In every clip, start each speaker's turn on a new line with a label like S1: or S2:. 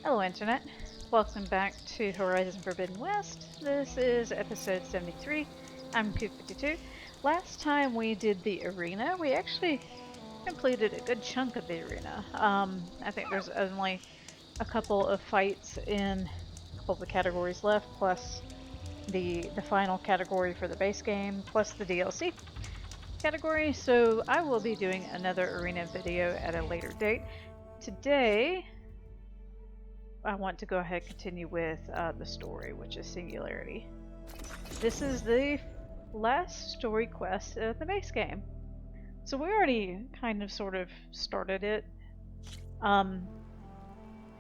S1: Hello, Internet. Welcome back to Horizon Forbidden West. This is episode 73. I'm Q52. Last time we did the arena, we actually completed a good chunk of the arena. I think there's only a couple of fights in a couple of the categories left, plus the final category for the base game, plus the DLC category. So I will be doing another arena video at a later date. Today, I want to go ahead and continue with the story, which is Singularity. This is the last story quest of the base game. So we already kind of sort of started it.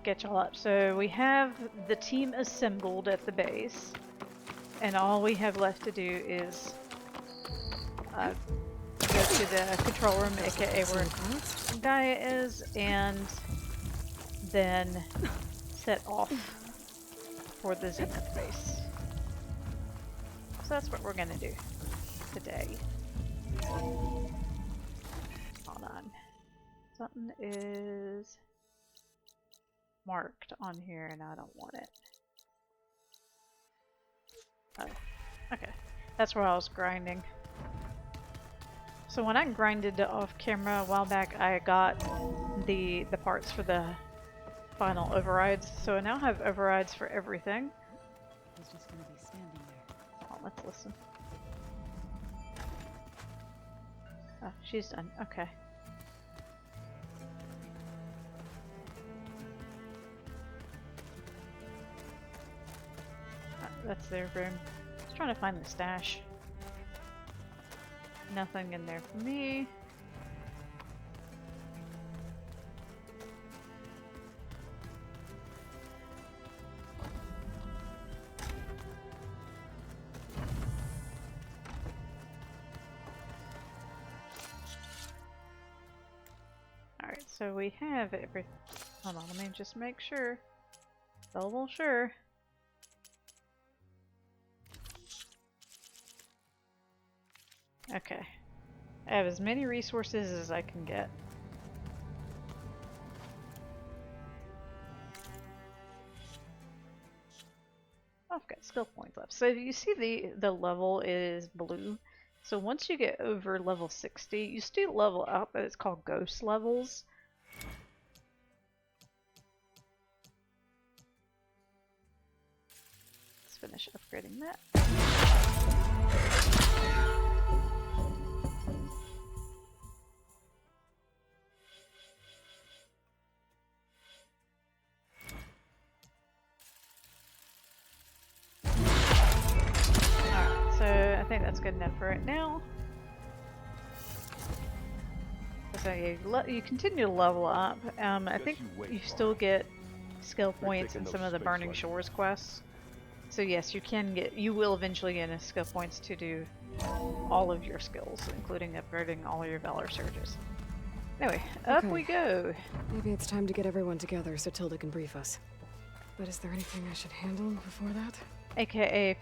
S1: Get y'all up. So we have the team assembled at the base, and all we have left to do is go to the control room, aka where Gaia is, and then set off for the Zenith base. So that's what we're gonna do today. Hold on. Something is marked on here and I don't want it. Oh, okay. That's where I was grinding. So when I grinded off camera a while back, I got the parts for the final overrides. So I now have overrides for everything.
S2: He's just gonna be standing there.
S1: Oh, let's listen. Oh, she's done. Okay. That's their room. Just trying to find the stash. Nothing in there for me. Alright, so we have everything. Hold on, let me just make sure. Double sure. Okay. I have as many resources as I can get. Oh, I've got skill points left. So you see the level is blue. So once you get over level 60, you still level up, but it's called ghost levels. Let's finish upgrading that. Alright, so I think that's good enough for right now. So you continue to level up. I think you still get skill points in some of the Burning Shores quests. So yes, you will eventually get enough skill points to do all of your skills, including upgrading all of your Valor Surges. Anyway, up we go!
S3: Maybe it's time to get everyone together so Tilda can brief us. But is there anything I should handle before that?
S1: AKA,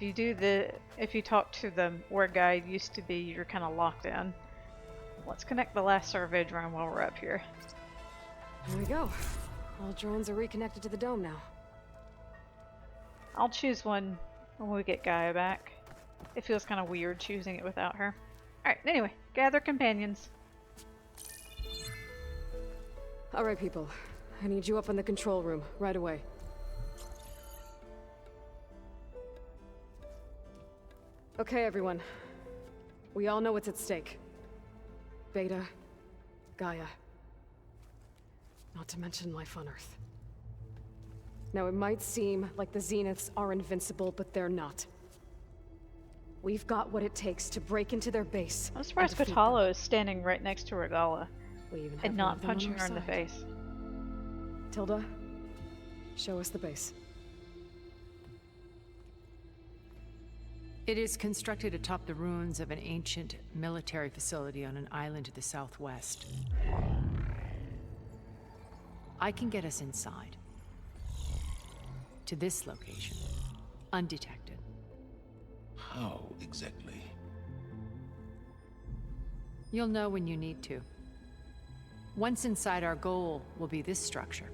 S1: if you talk to the where guide used to be, you're kind of locked in. Let's connect the last survey drone while we're up here.
S3: Here we go. All drones are reconnected to the dome now.
S1: I'll choose one when we get Gaia back. It feels kind of weird choosing it without her. Alright, anyway, gather companions.
S3: Alright, people. I need you up in the control room, right away. Okay, everyone. We all know what's at stake. Beta, Gaia. Not to mention life on Earth. Now, it might seem like the Zeniths are invincible, but they're not. We've got what it takes to break into their base.
S1: I'm surprised Kotallo is standing right next to Regalla and not punching her in the face.
S3: Tilda, show us the base.
S2: It is constructed atop the ruins of an ancient military facility on an island to the southwest. I can get us inside. To this location. Undetected.
S4: How exactly?
S2: You'll know when you need to. Once inside, our goal will be this structure.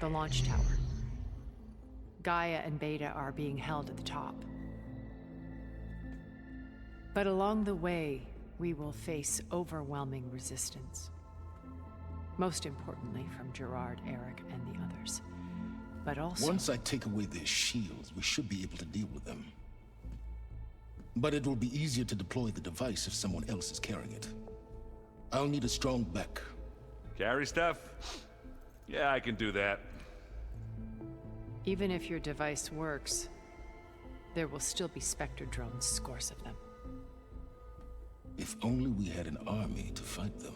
S2: the launch tower. Gaia and Beta are being held at the top. But along the way, we will face overwhelming resistance. Most importantly from Gerard, Eric, and the others. But also...
S4: Once I take away their shields, we should be able to deal with them. But it will be easier to deploy the device if someone else is carrying it. I'll need a strong back.
S5: Carry stuff? Yeah, I can do that.
S2: Even if your device works, there will still be Spectre drones, scores of them.
S4: If only we had an army to fight them.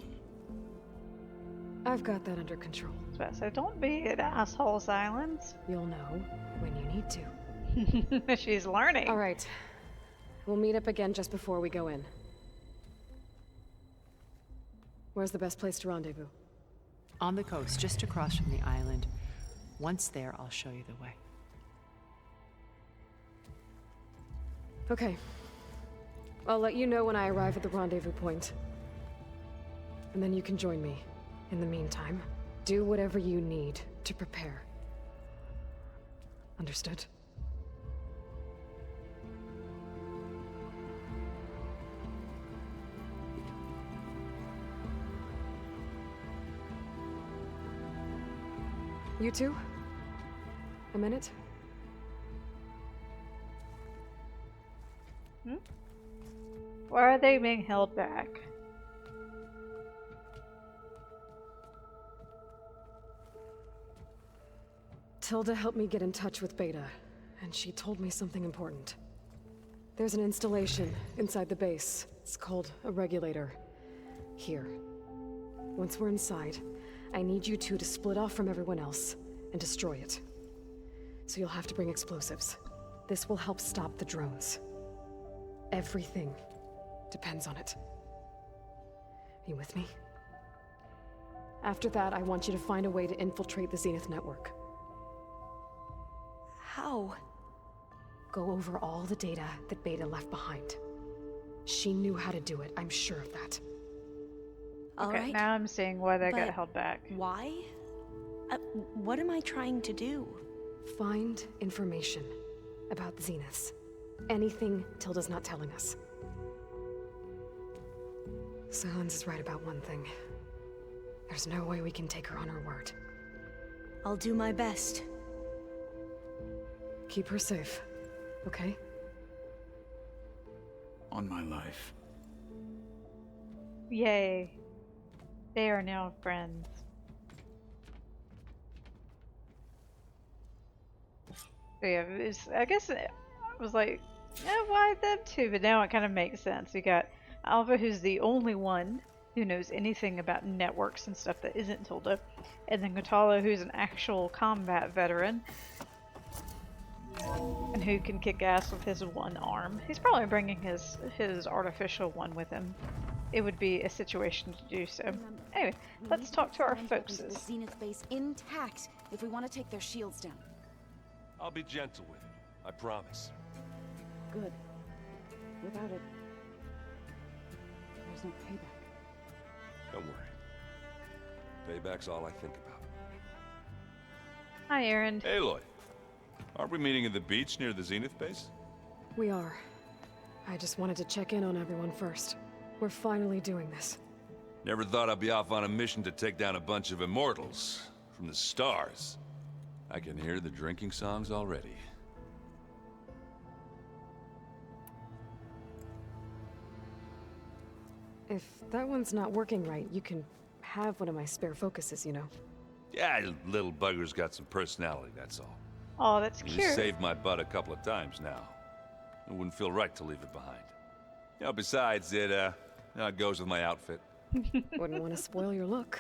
S3: I've got that under control.
S1: So don't be an asshole, Silence.
S3: You'll know when you need to.
S1: She's learning.
S3: All right. We'll meet up again just before we go in. Where's the best place to rendezvous?
S2: On the coast, just across from the island. Once there, I'll show you the way.
S3: Okay. I'll let you know when I arrive at the rendezvous point. And then you can join me. In the meantime, do whatever you need to prepare. Understood? You two? A minute?
S1: Why are they being held back?
S3: Tilda helped me get in touch with Beta, and she told me something important. There's an installation inside the base. It's called a regulator. Here. Once we're inside, I need you two to split off from everyone else and destroy it. So you'll have to bring explosives. This will help stop the drones. Everything depends on it. You with me? After that, I want you to find a way to infiltrate the Zenith network.
S6: How?
S3: Go over all the data that Beta left behind. She knew how to do it, I'm sure of that.
S6: All
S1: Okay,
S6: right.
S1: now I'm seeing why they got
S6: But
S1: held back.
S6: Why? What am I trying to do?
S3: Find information about the Zeniths. Anything Tilda's not telling us. Silence is right about one thing. There's no way we can take her on her word.
S6: I'll do my best.
S3: Keep her safe, okay?
S7: On my life.
S1: Yay. They are now friends. So yeah, I guess it was like, yeah, why them two? But now it kind of makes sense. You got Alva, who's the only one who knows anything about networks and stuff that isn't Tilda, and then Gotala, who's an actual combat veteran and who can kick ass with his one arm. He's probably bringing his artificial one with him. It would be a situation to do so. Anyway, let's talk to our folks.
S8: The Zenith base intact if we want to take their shields down.
S5: I'll be gentle with it. I promise.
S8: Good. Without it, there's no payback.
S5: Don't worry. Payback's all I think about.
S1: Hi, Aaron.
S5: Aloy, aren't we meeting at the beach near the Zenith base?
S3: We are. I just wanted to check in on everyone first. We're finally doing this.
S5: Never thought I'd be off on a mission to take down a bunch of immortals from the stars. I can hear the drinking songs already.
S3: If that one's not working right, you can have one of my spare focuses, you know.
S5: Yeah, little bugger's got some personality, that's all.
S1: Oh, that's
S5: He's
S1: cute.
S5: saved my butt a couple of times now. It wouldn't feel right to leave it behind. You know, besides, it goes with my outfit.
S3: Wouldn't want to spoil your look.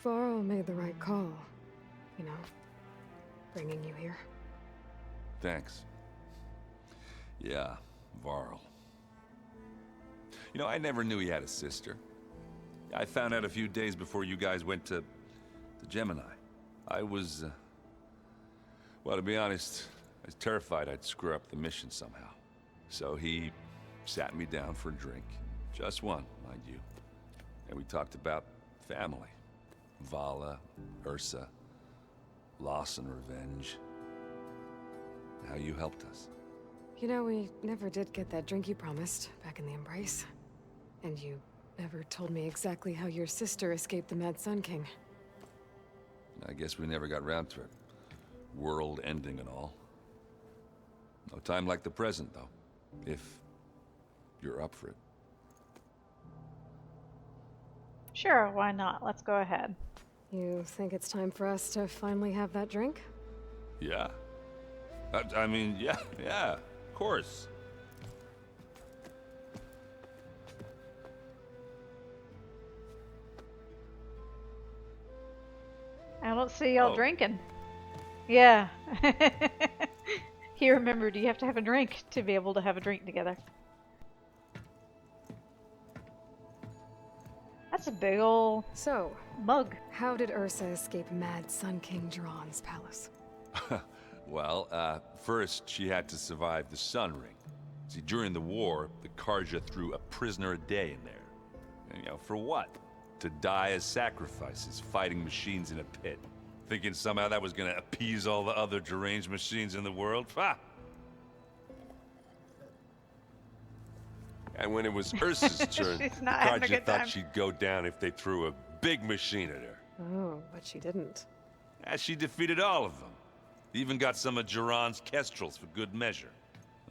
S3: Varl made the right call, you know, bringing you here.
S5: Thanks. Yeah, Varl. You know, I never knew he had a sister. I found out a few days before you guys went to Gemini. I was, well, to be honest, I was terrified I'd screw up the mission somehow. So he sat me down for a drink. Just one, mind you. And we talked about family. Vala, Ursa, loss and revenge. How you helped us.
S3: You know, we never did get that drink you promised back in the Embrace. And you never told me exactly how your sister escaped the Mad Sun King.
S5: I guess we never got round to it. World ending and all. No time like the present, though. If you're up for it.
S1: Sure, why not? Let's go ahead.
S3: You think it's time for us to finally have that drink?
S5: Yeah. I mean, yeah, of course.
S1: I don't see y'all
S5: Oh.
S1: drinking. Yeah. He remembered you have to have a drink to be able to have a drink together. That's a big ol'
S3: So,
S1: mug.
S3: how did Ursa escape Mad Sun King Jiran's palace?
S5: Well, first she had to survive the Sun Ring. See, during the war, the Carja threw a prisoner a day in there. And, for what? To die as sacrifices, fighting machines in a pit. Thinking somehow that was gonna appease all the other deranged machines in the world? Ha! And when it was Ursa's turn,
S1: She's
S5: the
S1: not having a
S5: Carja
S1: good
S5: thought
S1: time.
S5: she'd go down if they threw a big machine at her.
S3: Oh, but she didn't.
S5: And she defeated all of them. Even got some of Jiran's kestrels for good measure.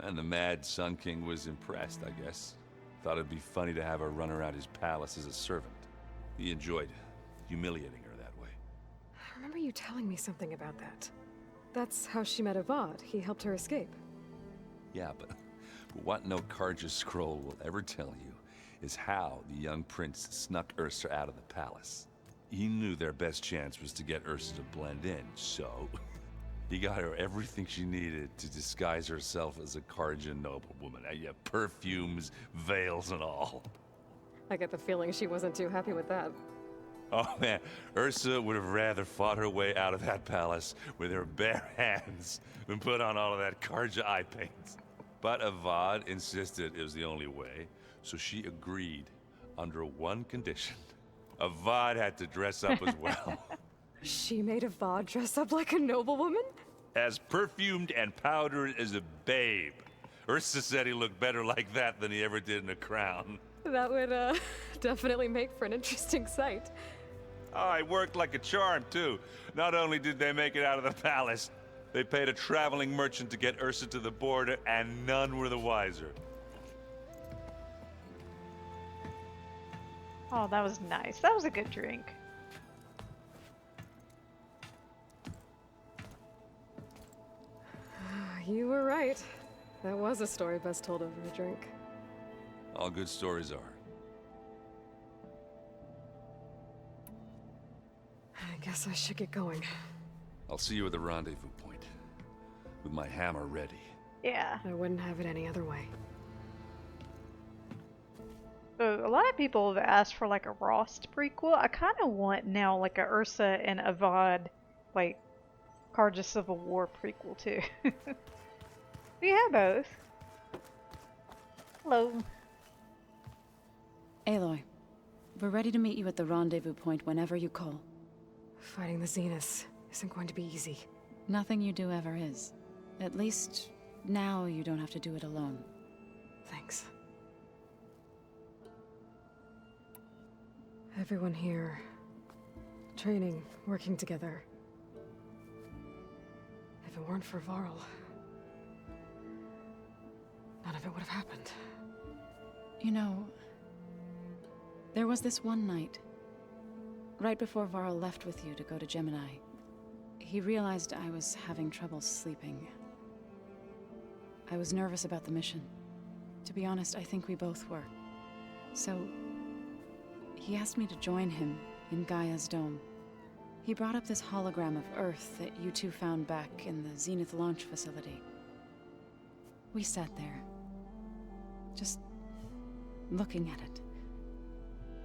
S5: And the Mad Sun King was impressed, I guess. Thought it'd be funny to have her run around his palace as a servant. He enjoyed humiliating her that way.
S3: I remember you telling me something about that. That's how she met Avad. He helped her escape.
S5: Yeah, but what no Carja scroll will ever tell you is how the young prince snuck Ursa out of the palace. He knew their best chance was to get Ursa to blend in, so he got her everything she needed to disguise herself as a Carja noblewoman. Yeah, perfumes, veils, and all.
S3: I get the feeling she wasn't too happy with that.
S5: Oh man, Ursa would have rather fought her way out of that palace with her bare hands than put on all of that Carja eye paint. But Avad insisted it was the only way, so she agreed under one condition. Avad had to dress up as well.
S3: She made Avad dress up like a noblewoman?
S5: As perfumed and powdered as a babe. Ursa said he looked better like that than he ever did in a crown.
S3: That would, definitely make for an interesting sight.
S5: Oh, it worked like a charm, too. Not only did they make it out of the palace, they paid a traveling merchant to get Ursa to the border, and none were the wiser.
S1: Oh, that was nice. That was a good drink.
S3: You were right. That was a story best told over a drink.
S5: All good stories are.
S3: I guess I should get going.
S5: I'll see you at the rendezvous point, with my hammer ready.
S1: Yeah.
S3: I wouldn't have it any other way.
S1: So a lot of people have asked for like a Rost prequel. I kind of want now like a Ursa and Avad, like Carja Civil War prequel too. We have both. Hello.
S7: Aloy, we're ready to meet you at the rendezvous point whenever you call.
S3: Fighting the Zeniths isn't going to be easy.
S7: Nothing you do ever is. At least, now you don't have to do it alone.
S3: Thanks. Everyone here, training, working together. If it weren't for Varl, none of it would have happened.
S7: You know, there was this one night, right before Varl left with you to go to Gemini. He realized I was having trouble sleeping. I was nervous about the mission. To be honest, I think we both were. So, he asked me to join him in Gaia's dome. He brought up this hologram of Earth that you two found back in the Zenith launch facility. We sat there, just looking at it.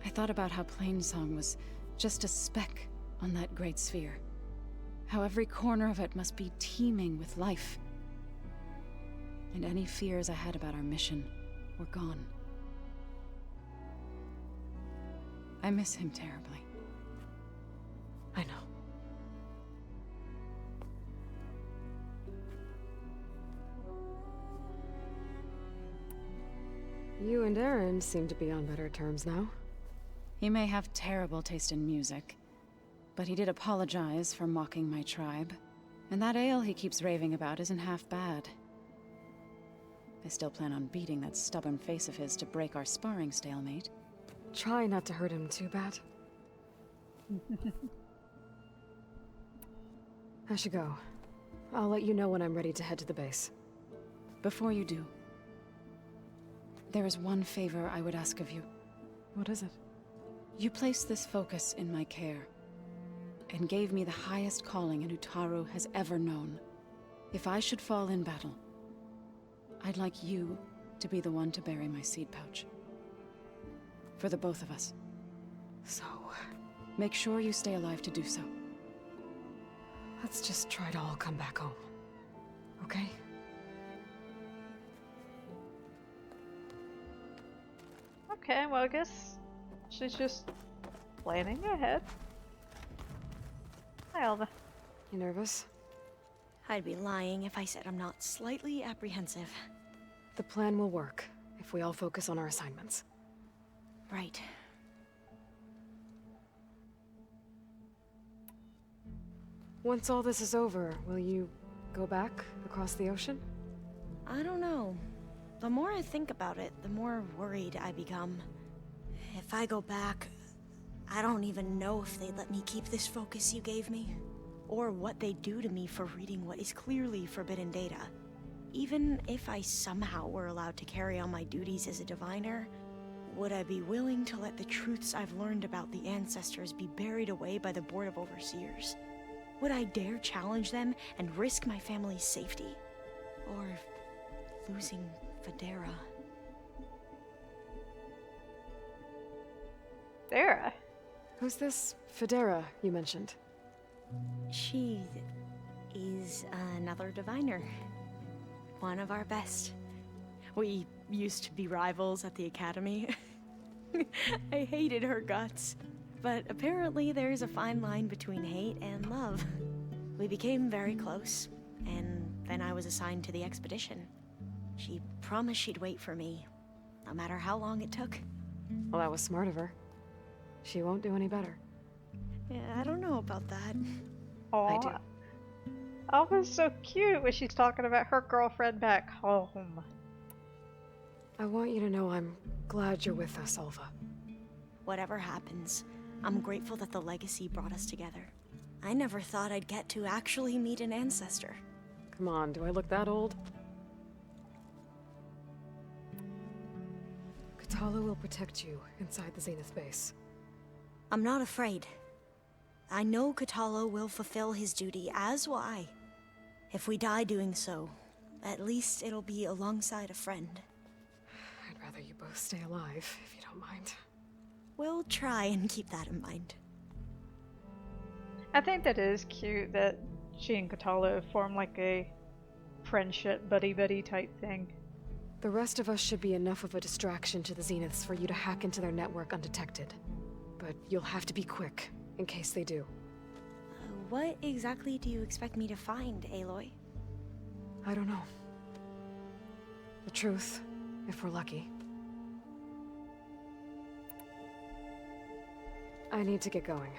S7: I thought about how Plainsong was just a speck on that great sphere. How every corner of it must be teeming with life. And any fears I had about our mission were gone. I miss him terribly.
S3: and Aaron seem to be on better terms now.
S7: He may have terrible taste in music, but he did apologize for mocking my tribe. And that ale he keeps raving about isn't half bad. I still plan on beating that stubborn face of his to break our sparring stalemate.
S3: Try not to hurt him too bad. I should go. I'll let you know when I'm ready to head to the base.
S7: Before you do, there is one favor I would ask of you.
S3: What is it?
S7: You placed this focus in my care, and gave me the highest calling an Utaru has ever known. If I should fall in battle, I'd like you to be the one to bury my seed pouch. For the both of us.
S3: So...
S7: make sure you stay alive to do so.
S3: let's just try to all come back home. Okay?
S1: Okay, well I guess she's just planning ahead. Hi, Alva.
S3: You nervous?
S6: I'd be lying if I said I'm not slightly apprehensive.
S3: The plan will work, if we all focus on our assignments.
S6: Right.
S3: Once all this is over, will you go back across the ocean?
S6: I don't know. The more I think about it, the more worried I become. If I go back, I don't even know if they'd let me keep this focus you gave me, or what they'd do to me for reading what is clearly forbidden data. Even if I somehow were allowed to carry on my duties as a diviner, would I be willing to let the truths I've learned about the ancestors be buried away by the Board of Overseers? Would I dare challenge them and risk my family's safety? Or losing Federa?
S1: Federa?
S3: Who's this Federa you mentioned?
S6: She is another diviner. One of our best. We used to be rivals at the academy. I hated her guts. But apparently there's a fine line between hate and love. We became very close, and then I was assigned to the expedition. She promised she'd wait for me, no matter how long it took.
S3: Well, that was smart of her. She won't do any better.
S6: Yeah, I don't know about that.
S1: Aw.
S3: I do.
S1: Alva's so cute when she's talking about her girlfriend back home.
S3: I want you to know I'm glad you're with us, Alva.
S6: Whatever happens, I'm grateful that the legacy brought us together. I never thought I'd get to actually meet an ancestor.
S3: Come on, do I look that old? Kotallo will protect you inside the Zenith base.
S6: I'm not afraid. I know Kotallo will fulfill his duty, as will I. If we die doing so, at least it'll be alongside a friend.
S3: I'd rather you both stay alive, if you don't mind.
S6: We'll try and keep that in mind.
S1: I think that is cute that she and Kotallo form like a friendship buddy-buddy type thing.
S3: The rest of us should be enough of a distraction to the Zeniths for you to hack into their network undetected. But you'll have to be quick, in case they do.
S6: What exactly do you expect me to find, Aloy?
S3: I don't know. The truth, if we're lucky. I need to get going.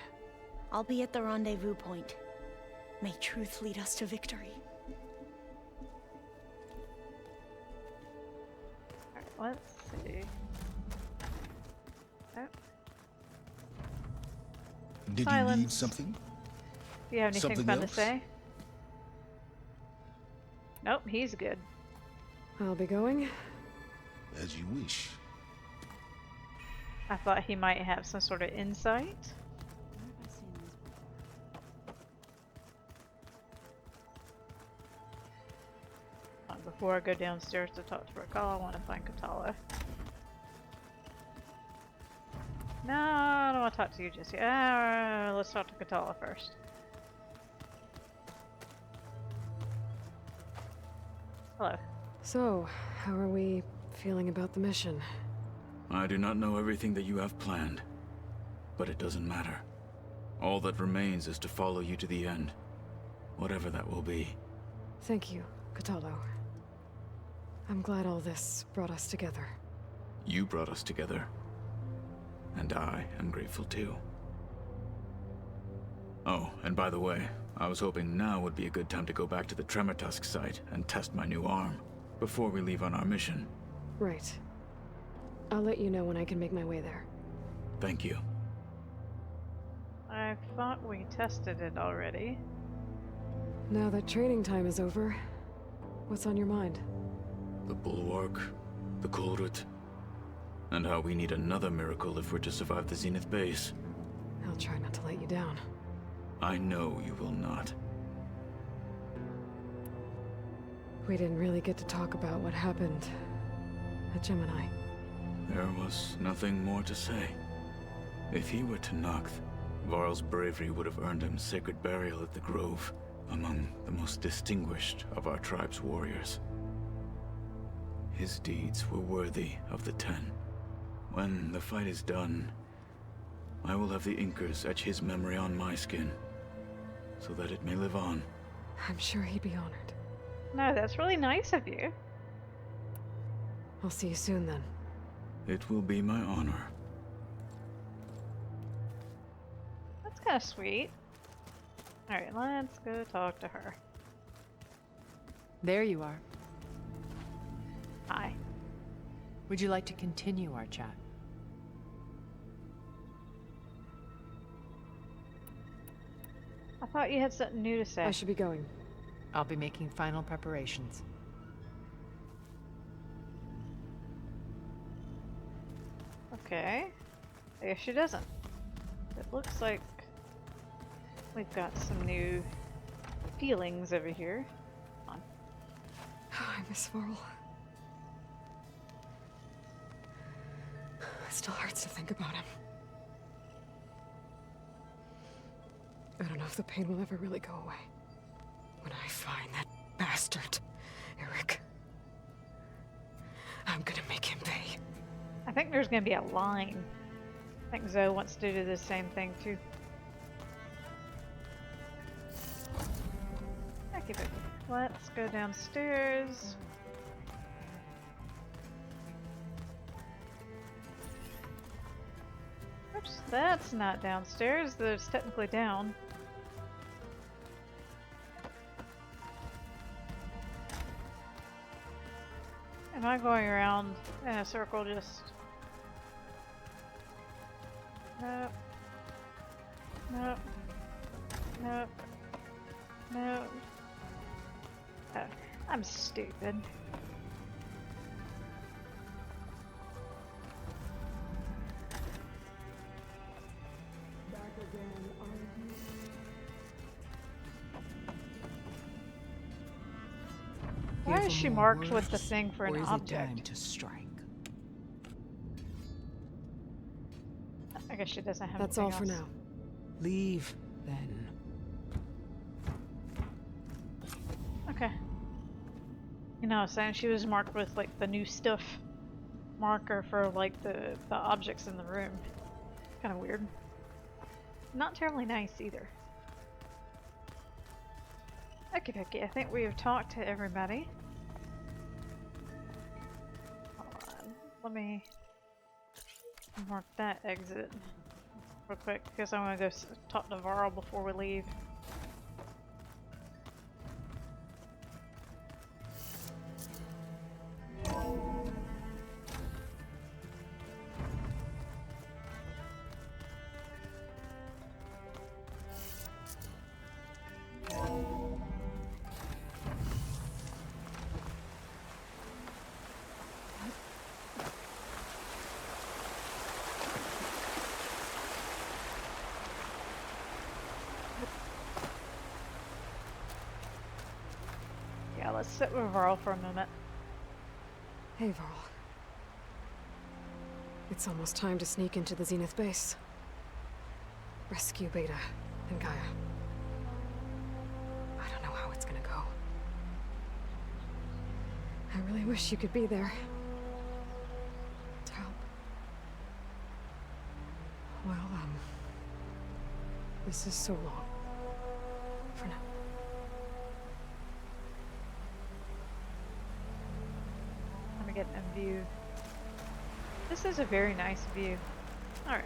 S6: I'll be at the rendezvous point. May truth lead us to victory.
S1: Alright, let's see. Oh.
S4: Did
S1: Silence.
S4: you need something?
S1: Do you have anything
S4: Something
S1: fun to
S4: else?
S1: say? Nope, he's good.
S3: I'll be going.
S4: As you wish.
S1: I thought he might have some sort of insight. Before I go downstairs to talk to Raquel, I want to find Kotallo. No, I don't want to talk to you just yet. Let's talk to Kotallo first. Hello.
S3: So, how are we feeling about the mission?
S9: I do not know everything that you have planned, but it doesn't matter. All that remains is to follow you to the end, whatever that will be.
S3: Thank you, Kotallo. I'm glad all this brought us together.
S9: You brought us together. And I am grateful too. Oh, and by the way, I was hoping now would be a good time to go back to the Tremortusk site and test my new arm, before we leave on our mission.
S3: Right. I'll let you know when I can make my way there.
S9: Thank you.
S1: I thought we tested it already.
S3: Now that training time is over, what's on your mind?
S9: The Bulwark, the Kulrut, and how we need another miracle if we're to survive the Zenith base.
S3: I'll try not to let you down.
S9: I know you will not.
S3: We didn't really get to talk about what happened at Gemini.
S9: There was nothing more to say. If he were Tenakth, Varl's bravery would have earned him sacred burial at the Grove, among the most distinguished of our tribe's warriors. His deeds were worthy of the Ten. When the fight is done, I will have the Inkers etch his memory on my skin, so that it may live on.
S3: I'm sure he'd be honored.
S1: No, that's really nice of you.
S3: I'll see you soon then.
S9: It will be my honor.
S1: That's kind of sweet. Alright, let's go talk to her.
S2: There you are.
S1: Hi.
S2: Would you like to continue our chat?
S1: I thought you had something new to say.
S3: I should be going.
S2: I'll be making final preparations.
S1: Okay. I guess she doesn't. It looks like we've got some new feelings over here. Come on.
S3: I miss Varl. It still hurts to think about him. I don't know if the pain will ever really go away. When I find that bastard, Eric, I'm gonna make him pay.
S1: I think there's gonna be a line. I think Zoe wants to do the same thing too. Okay, but let's go downstairs. Oops, that's not downstairs. That's technically down. Am I going around in a circle just... Nope. Nope. Nope. Nope. Oh, I'm stupid. Why is she marked with the thing for an object?
S10: To strike?
S1: I guess she doesn't have
S3: That's
S1: anything
S3: all for
S1: else.
S3: now.
S10: Leave, then.
S1: Okay. You know, saying she was marked with like the new stuff marker for like the objects in the room. Kind of weird. Not terribly nice either. Okay, I think we have talked to everybody. Hold on. Let me mark that exit real quick because I want to go talk to Varl before we leave. Yeah, let's sit with Varl for a moment.
S3: Hey, Varl. It's almost time to sneak into the Zenith base. Rescue Beta and Gaia. I don't know how it's gonna go. I really wish you could be there. To help. Well, this is so long. For now.
S1: Let me get in view. This is a very nice view. Alright.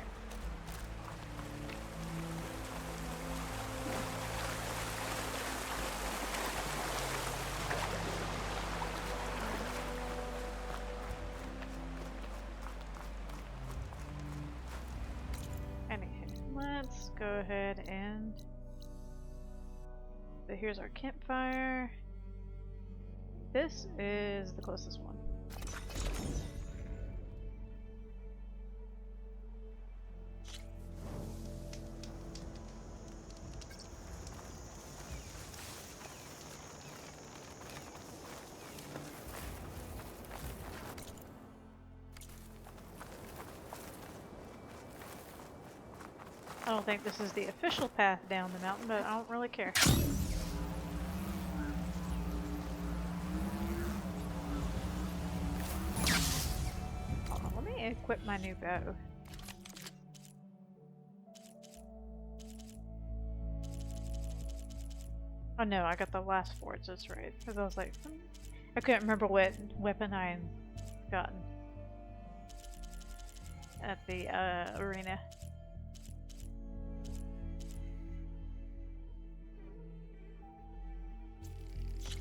S1: Anywho, let's go ahead and... So here's our campfire. This is the closest one. I don't think this is the official path down the mountain, but I don't really care. Hold on, let me equip my new bow. Oh no, I got the last forge, that's right. Because I was like, I couldn't remember what weapon I had gotten at the arena.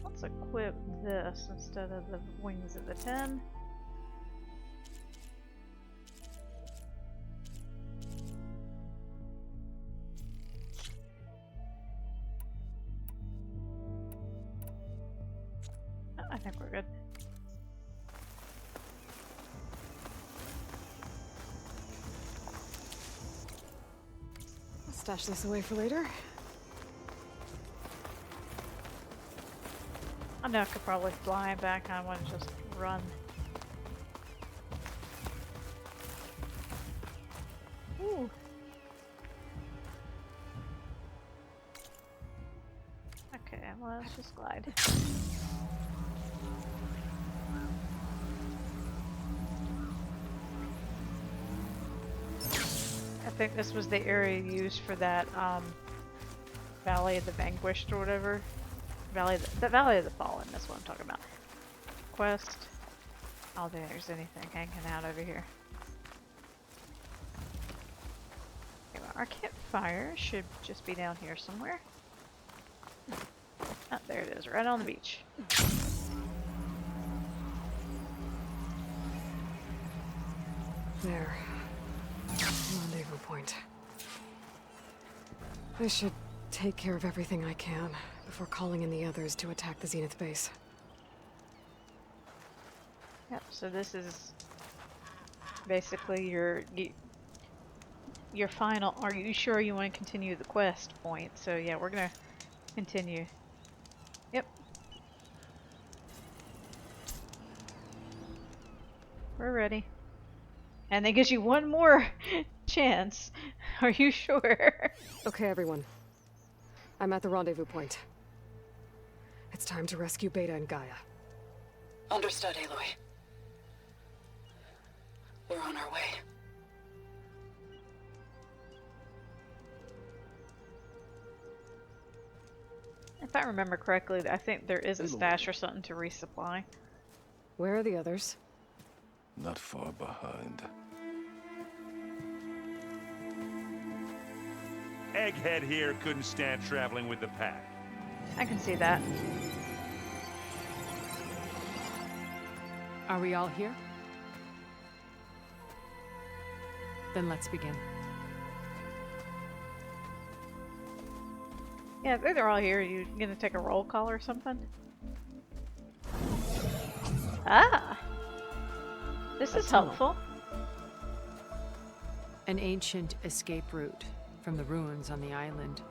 S1: Let's equip this instead of the wings of the 10. I think we're good.
S3: I'll stash this away for later.
S1: I know I could probably fly back. I want to just run. Ooh. Okay, well, let's just glide. I think this was the area used for that Valley of the Vanquished or whatever. The Valley of the Fallen, that's what I'm talking about. Quest. I don't think there's anything hanging out over here. Okay, well, our campfire should just be down here somewhere. Oh, there it is, right on the beach.
S3: There. Rendezvous point. I should take care of everything I can before calling in the others to attack the Zenith base.
S1: Yep, so this is basically your final, are you sure you want to continue the quest point? So yeah, we're gonna continue. Yep. We're ready. And that gives you one more chance. Are you sure?
S3: Okay, everyone. I'm at the rendezvous point. It's time to rescue Beta and Gaia.
S10: Understood, Aloy. We're on our way.
S1: If I remember correctly, I think there is a stash or something to resupply.
S3: Where are the others?
S4: Not far behind.
S11: Egghead here couldn't stand traveling with the pack.
S1: I can see that.
S2: Are we all here? Then let's begin.
S1: Yeah, they're all here. You gonna take a roll call or something? Ah! This is helpful.
S2: An ancient escape route from the ruins on the island.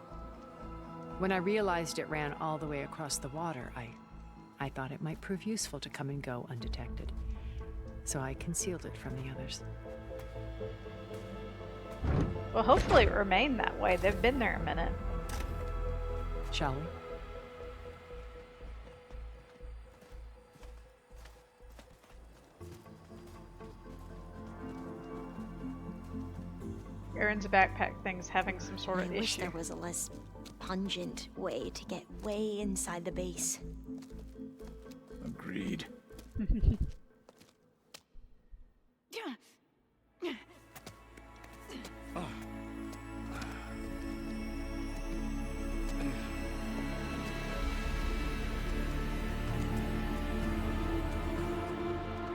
S2: When I realized it ran all the way across the water, I thought it might prove useful to come and go undetected. So I concealed it from the others.
S1: Well, hopefully it remained that way. They've been there a minute.
S2: Shall we?
S1: Erin's backpack thing's having some sort of
S6: I wish
S1: issue.
S6: there was a less pungent way to get way inside the base.
S9: Agreed.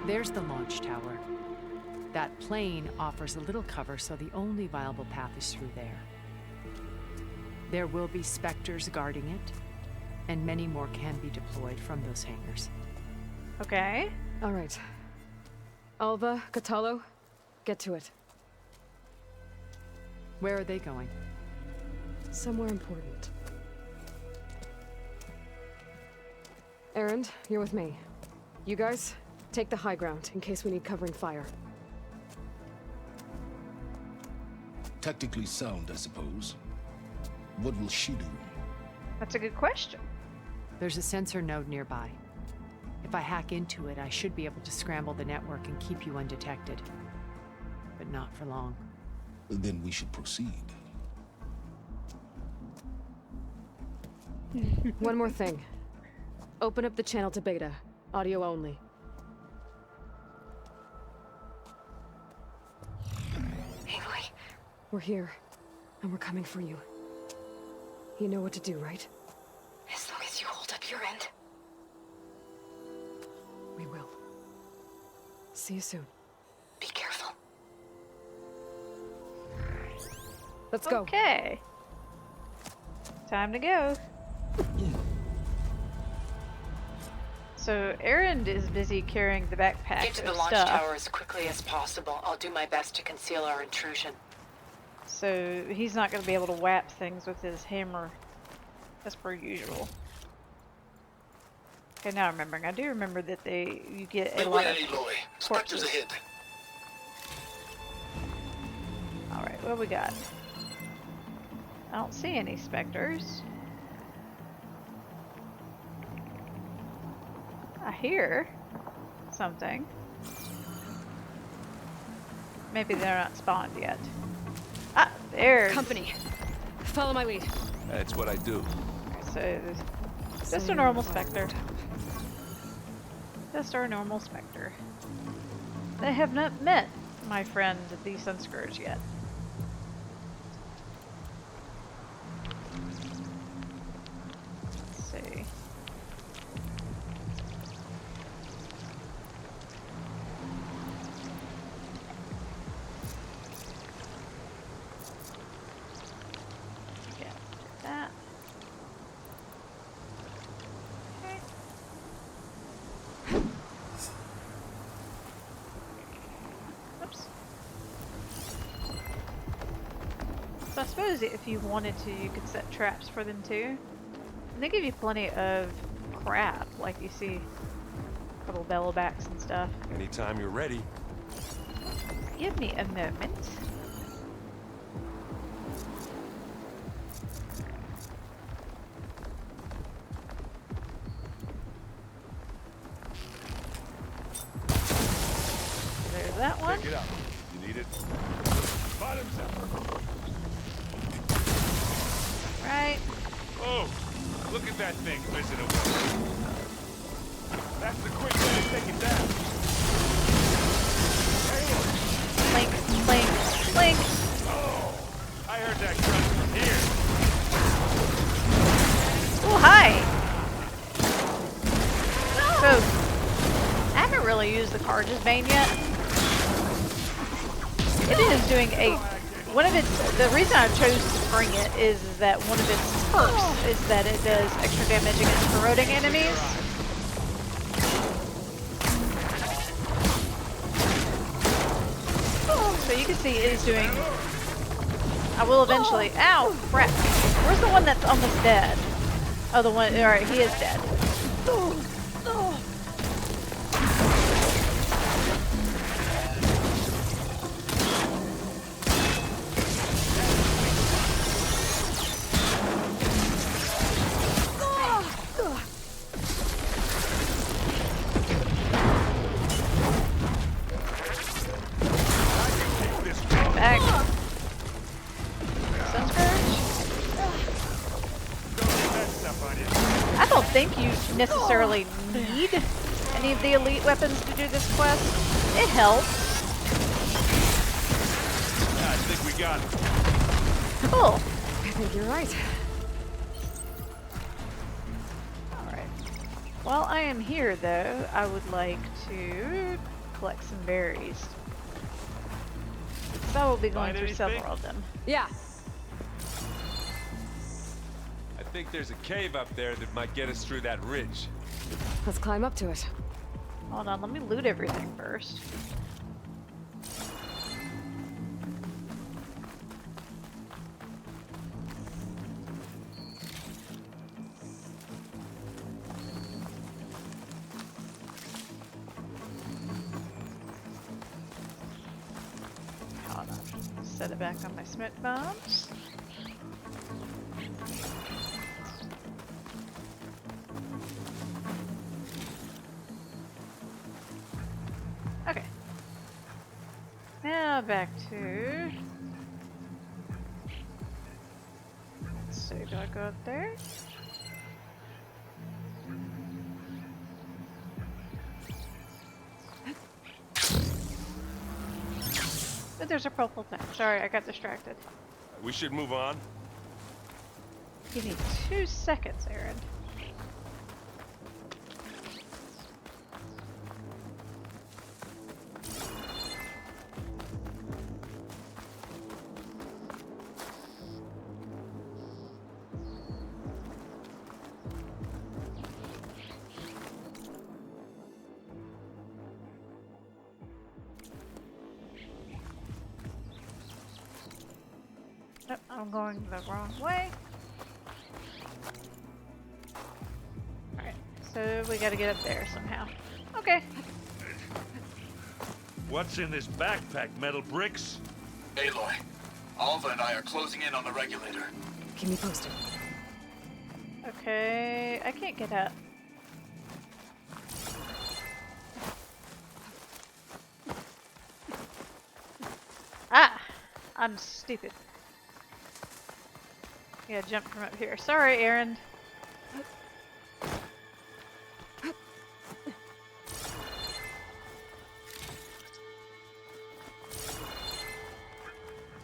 S2: There's the launch tower. That plane offers a little cover, so the only viable path is through there. There will be Spectres guarding it, and many more can be deployed from those hangars.
S1: Okay.
S3: All right. Alva, Catalo, get to it.
S2: Where are they going?
S3: Somewhere important. Erend, you're with me. You guys, take the high ground in case we need covering fire.
S4: Tactically sound, I suppose. What will she do?
S1: That's a good question.
S2: There's a sensor node nearby. If I hack into it, I should be able to scramble the network and keep you undetected. But not for long.
S4: Then we should proceed.
S3: One more thing. Open up the channel to Beta. Audio only.
S10: Aloy.
S3: We're here, and we're coming for you. You know what to do, right?
S10: As long as you hold up your end.
S3: We will. See you soon.
S10: Be careful.
S3: Let's go.
S1: Okay. Time to go. So Erend is busy carrying the backpack
S10: Get to the
S1: of
S10: launch
S1: stuff.
S10: tower as quickly as possible. I'll do my best to conceal our intrusion.
S1: So he's not going to be able to whap things with his hammer as per usual. Okay, now remembering. I do remember that you get a lot of corpses. Alright, what we got? I don't see any specters. I hear something. Maybe they're not spawned yet. Ah, there's...
S3: Company. Follow my lead.
S5: That's what I do.
S1: So, there's just a normal specter. Just our normal specter. They have not met my friend the Sunscourge yet. Let's see. Yeah, get that. Okay. Oops. So I suppose if you wanted to, you could set traps for them too. And they give you plenty of crap, like you see little bellowbacks and stuff.
S11: Anytime you're ready.
S1: Give me a moment. There's that one.
S11: Pick it up. You need it. Bottoms up.
S1: Right.
S11: Oh, look at that thing whizzing away. That's the quick way to take it down.
S1: Blink, blink, blink.
S11: Oh, I heard that grunt from here.
S1: Oh, hi. So, I haven't really used the Carja's Bane yet. It is doing the reason I chose to bring it is that one of its perks is that it does extra damage against corroding enemies. So you can see it is doing... I will eventually... Ow! Crap! Where's the one that's almost dead? Oh, the one... Alright, he is dead. Back. I don't think you necessarily need any of the elite weapons to do this quest. It helps.
S11: I think we got it.
S1: Cool.
S3: I think you're right.
S1: Alright. While I am here, though, I would like to collect some berries. So I will be going
S11: Find
S1: through
S11: anything?
S1: several of them.
S3: Yeah.
S11: I think there's a cave up there that might get us through that ridge.
S3: Let's climb up to it.
S1: Hold on, let me loot everything first. Hold on. Set it back on my smoke bombs. Okay. Now back to... Let's see, do I go up there? Oh, there's a purple thing. Sorry, I got distracted.
S11: We should move on.
S1: Give me 2 seconds, Aaron. Oh, I'm going the wrong way. Alright, so we gotta get up there somehow. Okay.
S11: What's in this backpack, metal bricks?
S12: Aloy, Alva and I are closing in on the regulator.
S3: Keep me posted.
S1: Okay, I can't get up. Ah! I'm stupid. Yeah, jump from up here. Sorry, Aaron.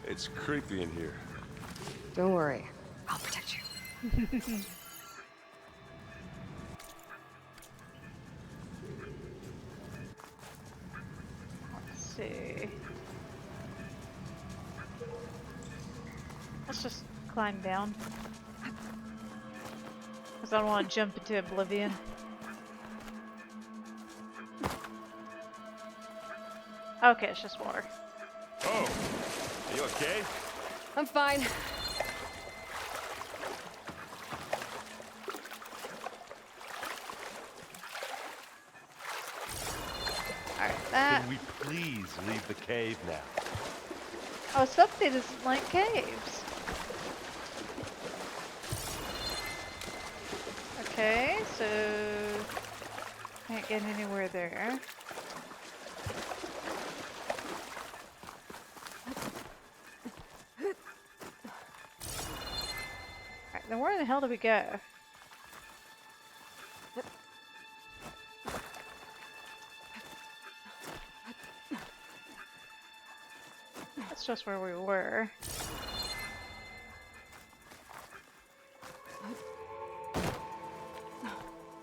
S11: It's creepy in here.
S3: Don't worry. I'll protect you.
S1: Let's see. Let's just climb down. Because I don't want to jump into oblivion. Okay, it's just water.
S11: Oh, are you okay?
S3: I'm fine.
S1: Alright, that...
S11: Can we please leave the cave now?
S1: Oh, somebody doesn't like caves. Okay, so... Can't get anywhere there. Alright, then where the hell do we go? That's just where we were.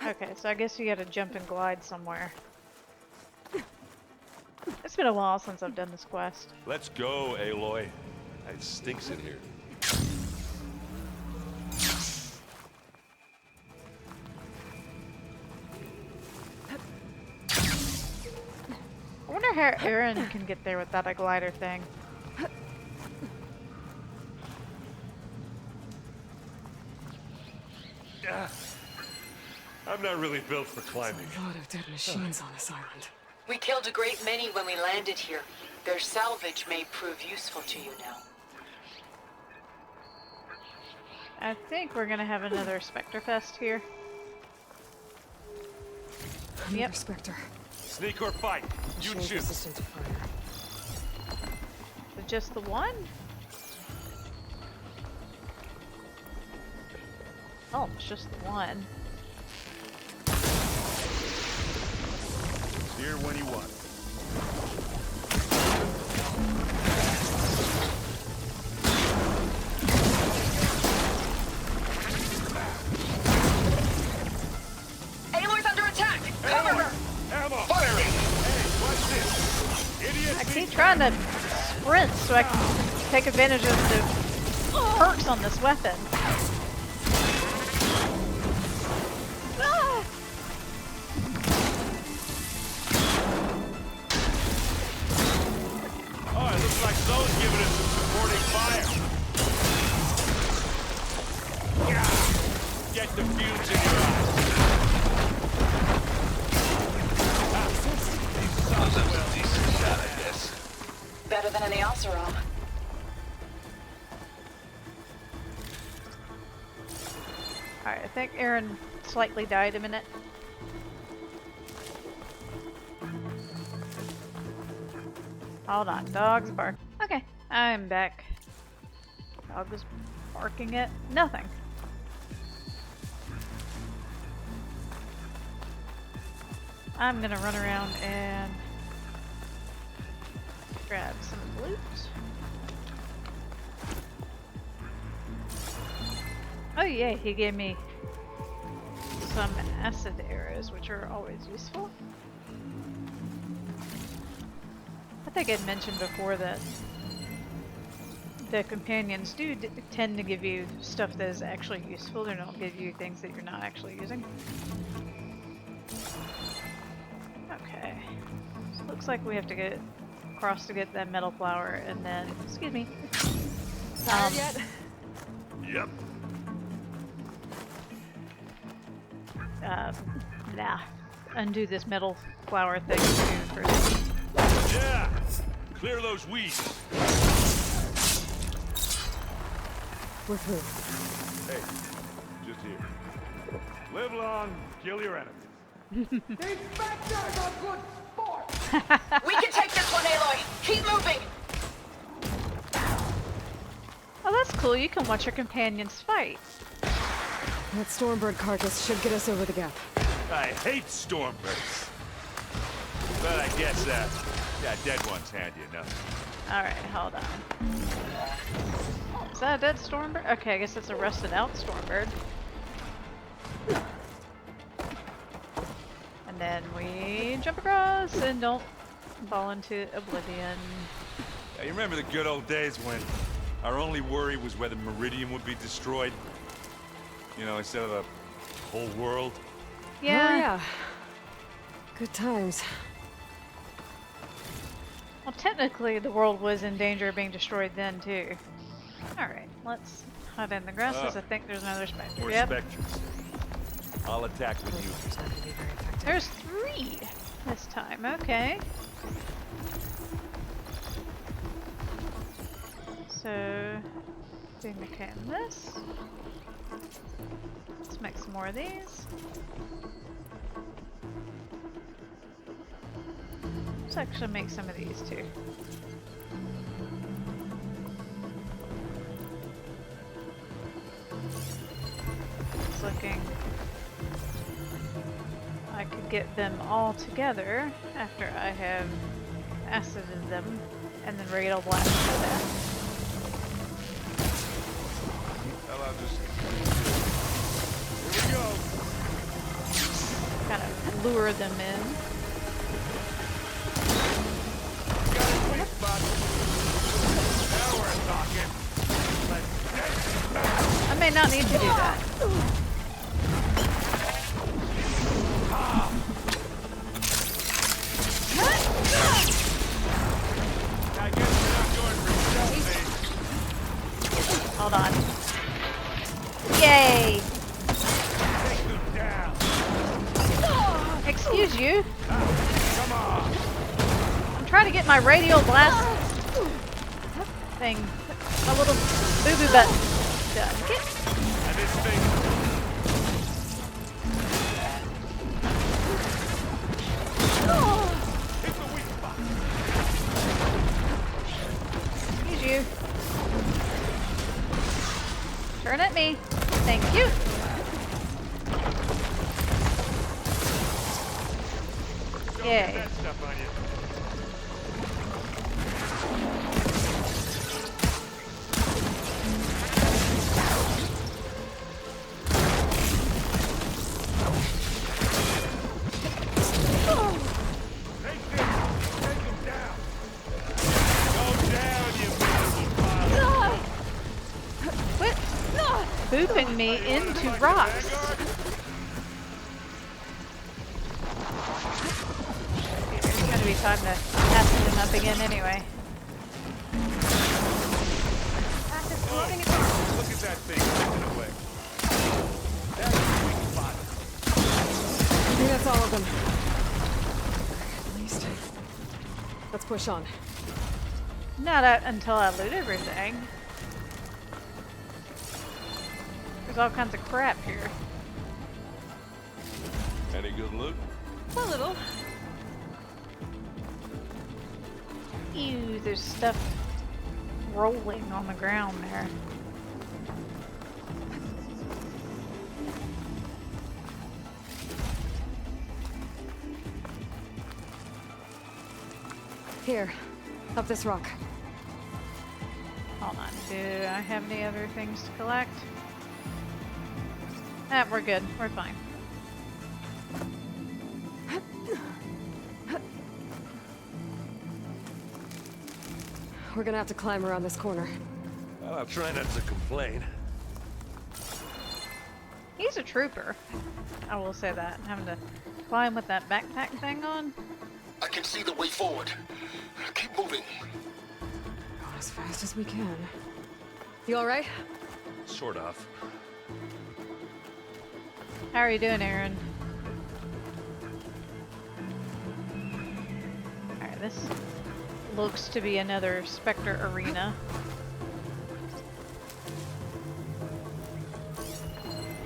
S1: Okay, so I guess you gotta jump and glide somewhere. It's been a while since I've done this quest.
S11: Let's go, Aloy. It stinks in here.
S1: I wonder how Aaron can get there without a glider thing.
S11: Yeah. I'm not really built for climbing.
S3: A lot of dead machines on this island.
S10: We killed a great many when we landed here. Their salvage may prove useful to you now.
S1: I think we're gonna have another Spectre Fest here.
S3: Yep. Spectre.
S11: Sneak or fight. You
S3: Machine's
S11: choose.
S3: resistant to fire.
S1: But just the one? Oh, it's just the one.
S11: Steer when you want.
S10: Aloy's under attack! Cover her!
S11: Ammo!
S12: Firing!
S11: Hey, watch this!
S1: to sprint so I can take advantage of the perks on this weapon.
S11: Oh, it looks like Zoe's giving us some supporting fire. Yeah. Get the fumes in your eyes.
S12: That was a decent shot, I guess.
S10: Better than any Oseram.
S1: Alright, I think Aaron slightly died a minute. Hold on, dogs bark. Okay, I'm back. Dog was barking at nothing. I'm gonna run around and grab some loot. Oh yeah, he gave me some acid arrows, which are always useful. I think I'd mentioned before that the companions do tend to give you stuff that is actually useful. They don't give you things that you're not actually using. Okay. So it looks like we have to get across to get that metal flower, and then, excuse me.
S3: Tired yet?
S11: Yep.
S1: Nah. Undo this metal flower thing too first.
S11: Yeah. Clear those weeds.
S3: With who?
S11: Hey, just here. Live long, kill your enemies.
S10: These bastards are good sport! We can take this one, Aloy! Keep moving!
S1: Oh, that's cool. You can watch your companions fight.
S3: That Stormbird carcass should get us over the gap.
S11: I hate Stormbirds. But I guess, yeah, dead one's handy enough.
S1: Alright, hold on. Is that a dead Stormbird? Okay, I guess it's a rusted out Stormbird. And then we jump across and don't fall into oblivion.
S11: Yeah, you remember the good old days when our only worry was whether Meridian would be destroyed? You know, instead of the whole world?
S1: Yeah.
S3: Oh, yeah. Good times.
S1: Well, technically the world was in danger of being destroyed then too. Alright, let's hide in the grasses. I think there's another Spectre.
S11: More
S1: Yep.
S11: Spectres. I'll attack with you.
S1: There's 3 this time. Okay. So, doing the canvas. Let's make some more of these. Let's actually make some of these too. It's looking. I could get them all together after I have acided them and then Raid will blast for that.
S11: Well, I'll just... Here we go!
S1: Kind of lure them in.
S11: Got a sweet spot. Now we're talking.
S1: I may not need to do that.
S11: I guess we're not going for
S1: Hold on. Yay!
S11: Take them down.
S1: Excuse you.
S11: Come on.
S1: I'm trying to get my radial blast thing, my little boo-boo button done.
S11: And this thing. Hit the weak spot.
S1: Excuse you. Turn at me. Thank you.
S11: Don't
S1: Yay.
S11: get that stuff on you. Take them down.
S1: booping me into rocks. It's gonna be time to acid him up again anyway.
S11: Look at that thing taken away. That's a weak spot.
S3: I think that's all of them. At least. Let's push on.
S1: Not out until I loot everything. There's all kinds of crap here.
S11: Any good loot?
S3: A little.
S1: Ew, there's stuff rolling on the ground there.
S3: Here, up this rock.
S1: Hold on, do I have any other things to collect? Ah, we're good. We're fine.
S3: We're gonna have to climb around this corner.
S11: Well, I'll try not to complain.
S1: He's a trooper. I will say that. Having to climb with that backpack thing on.
S4: I can see the way forward. Keep moving.
S3: Going as fast as we can. You alright?
S11: Sort of.
S1: How are you doing, Aaron? Alright, this looks to be another Spectre arena.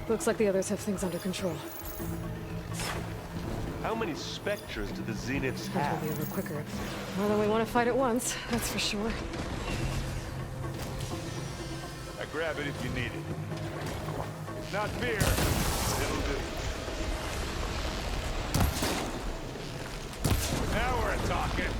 S3: Looks like the others have things under control.
S11: How many Spectres do the Zeniths
S3: That
S11: have?
S3: will be over quicker. More than we want to fight at once, that's for sure.
S11: I grab it if you need it. It's not fear. It'll do. Now we're talking.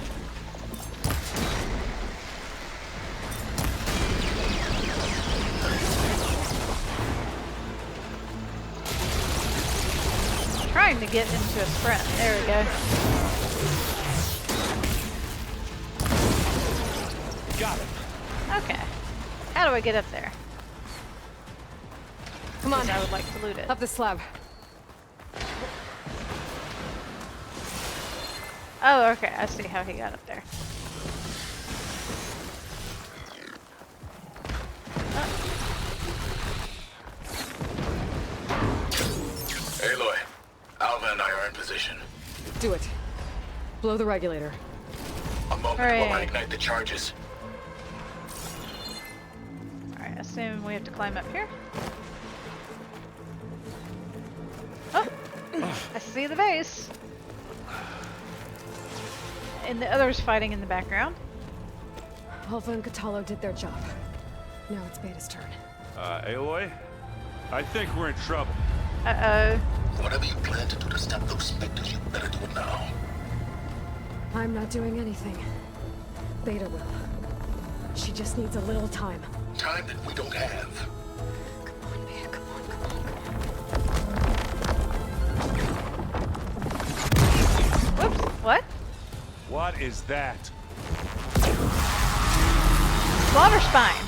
S1: Trying to get into a sprint. There we go.
S11: Got it.
S1: Okay. How do I get up there?
S3: Come on.
S1: I would like to loot it.
S3: Up the slab.
S1: Oh, okay. I see how he got up there.
S12: Aloy, Alva and I are in position.
S3: Do it. Blow the regulator.
S12: A moment
S1: Hooray.
S12: while I ignite the charges.
S1: Alright, I assume we have to climb up here. Oh! I see the base! And the others fighting in the background.
S3: Alpha and Kotallo did their job. Now it's Beta's turn.
S11: Aloy? I think we're in trouble.
S1: Uh-oh.
S4: Whatever you plan to do to stop those Spectres, you better do it now.
S3: I'm not doing anything. Beta will. She just needs a little time.
S4: Time that we don't have.
S3: Come on, Beta, come on, come on.
S1: Whoops, what?
S11: What is that?
S1: Slaughter Spine!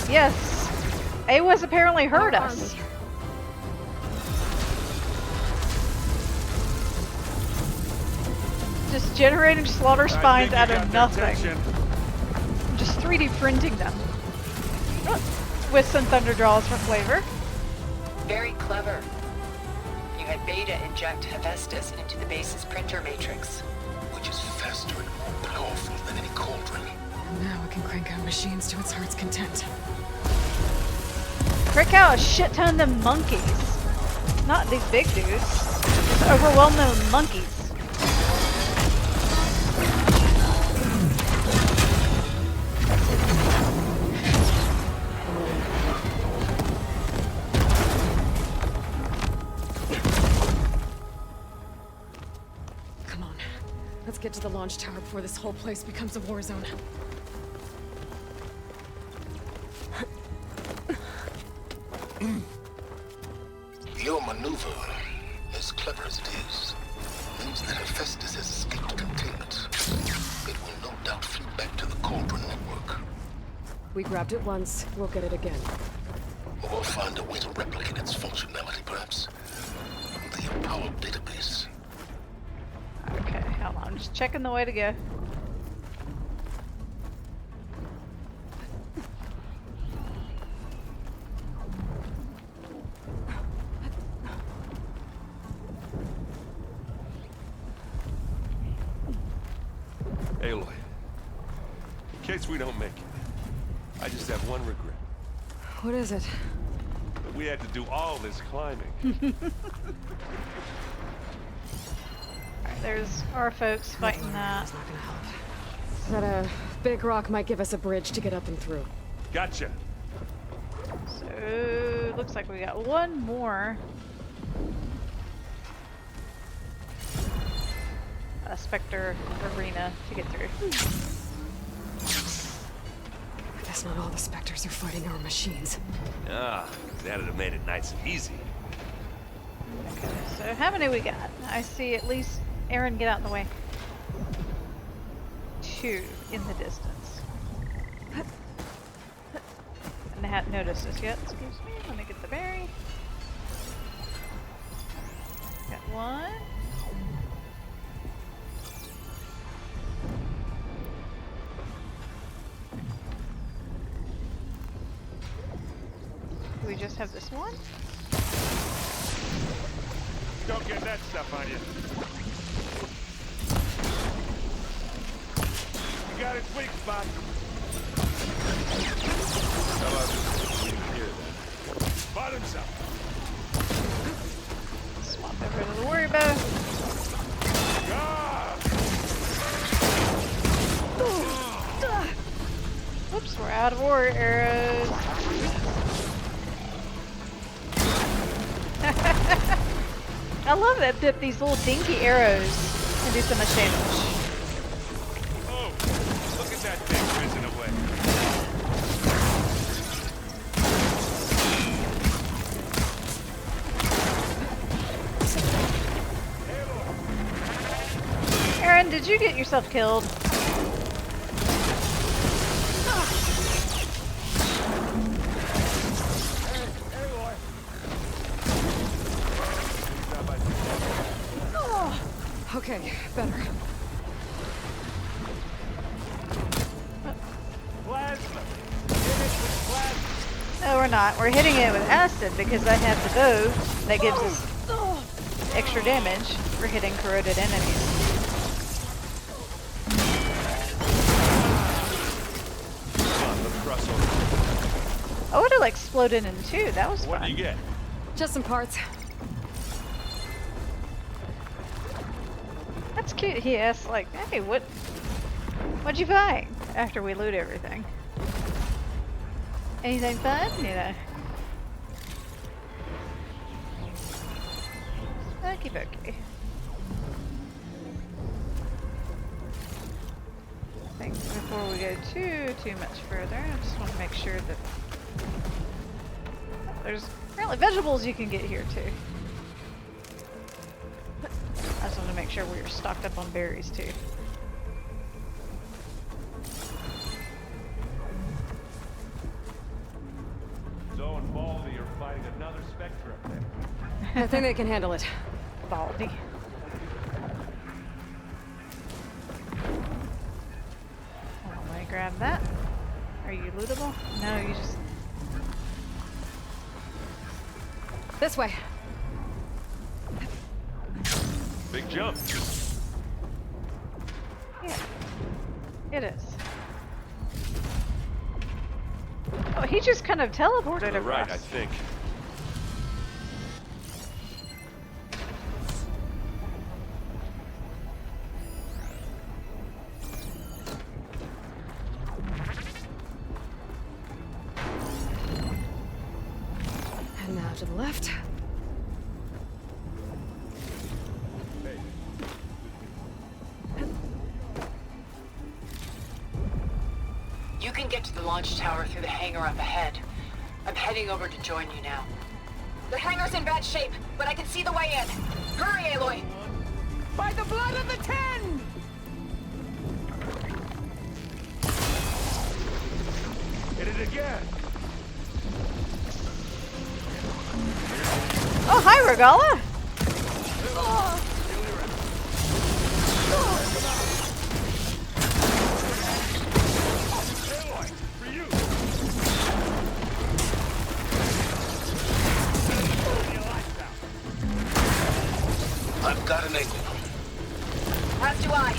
S1: Yes! Awa's apparently heard us. Just generating slaughter spines out of nothing. Just 3D printing them. With some thunder draws for flavor.
S10: Very clever. You had Beta inject Hephaestus into the base's printer matrix.
S4: Which is faster and more powerful than any cauldron.
S3: Now it can crank out machines to its heart's content.
S1: Frick out a shit ton of them monkeys. Not these big dudes. Just overwhelm them with monkeys.
S3: Come on. Let's get to the launch tower before this whole place becomes a war zone.
S4: Your maneuver, as clever as it is, means that Hephaestus has escaped containment. It will no doubt flee back to the Cauldron network.
S3: We grabbed it once, we'll get it again.
S4: We'll find a way to replicate its functionality, perhaps. The Apollo database.
S1: Okay, hold on. I'm just checking the way to go.
S11: Aloy, in case we don't make it, I just have one regret.
S3: What is it?
S11: That we had to do all this climbing.
S1: Alright, there's our folks fighting that.
S3: That's not gonna help. That a big rock might give us a bridge to get up and through.
S11: Gotcha.
S1: So, looks like we got one more. A Spectre arena to get through.
S3: I guess not all the Spectres are fighting our machines.
S11: Ah, that'd have made it nice and easy.
S1: Okay, so how many we got? I see at least Aaron, get out in the way. 2 in the distance. And they hadn't noticed us yet. Excuse me. Let me get the berry. Got 1. Do we just have this one?
S11: Don't get that stuff on you. You got its weak spot. How about this? We can hear that. Bottoms up.
S1: Swap over to the warrior bow. Whoops, we're out of warrior arrows. I love that these little dinky arrows can do so much damage.
S11: Oh, look at that thing whizzing away.
S1: Aaron, did you get yourself killed?
S3: Okay, better.
S1: No, we're not. We're hitting it with acid because I have the bow that gives us extra damage for hitting corroded enemies. Oh, it'll exploded in 2. That was fun.
S11: What do you get?
S3: Just some parts.
S1: That's cute. He asks, like, hey, what'd you find after we loot everything? Anything fun? You know. Okie dokie. I think before we go too much further, I just want to make sure that there's apparently vegetables you can get here too. I just want to make sure we're stocked up on berries too.
S11: Zoe and Baldy are fighting another Spectre up there.
S3: I think they can handle it.
S1: Baldy. Let me grab that. Are you lootable? No, you just...
S3: This way.
S11: Big jump.
S1: Yeah, it is. Oh, he just kind of teleported
S11: To the
S1: across.
S11: right, I think.
S3: And now to the left.
S10: You can get to the launch tower through the hangar up ahead. I'm heading over to join you now.
S8: The hangar's in bad shape, but I can see the way in. Hurry, Aloy!
S2: By the blood of the Ten!
S11: Hit it it again.
S1: Oh, hi, Regala.
S4: I've got an angle.
S8: As do I.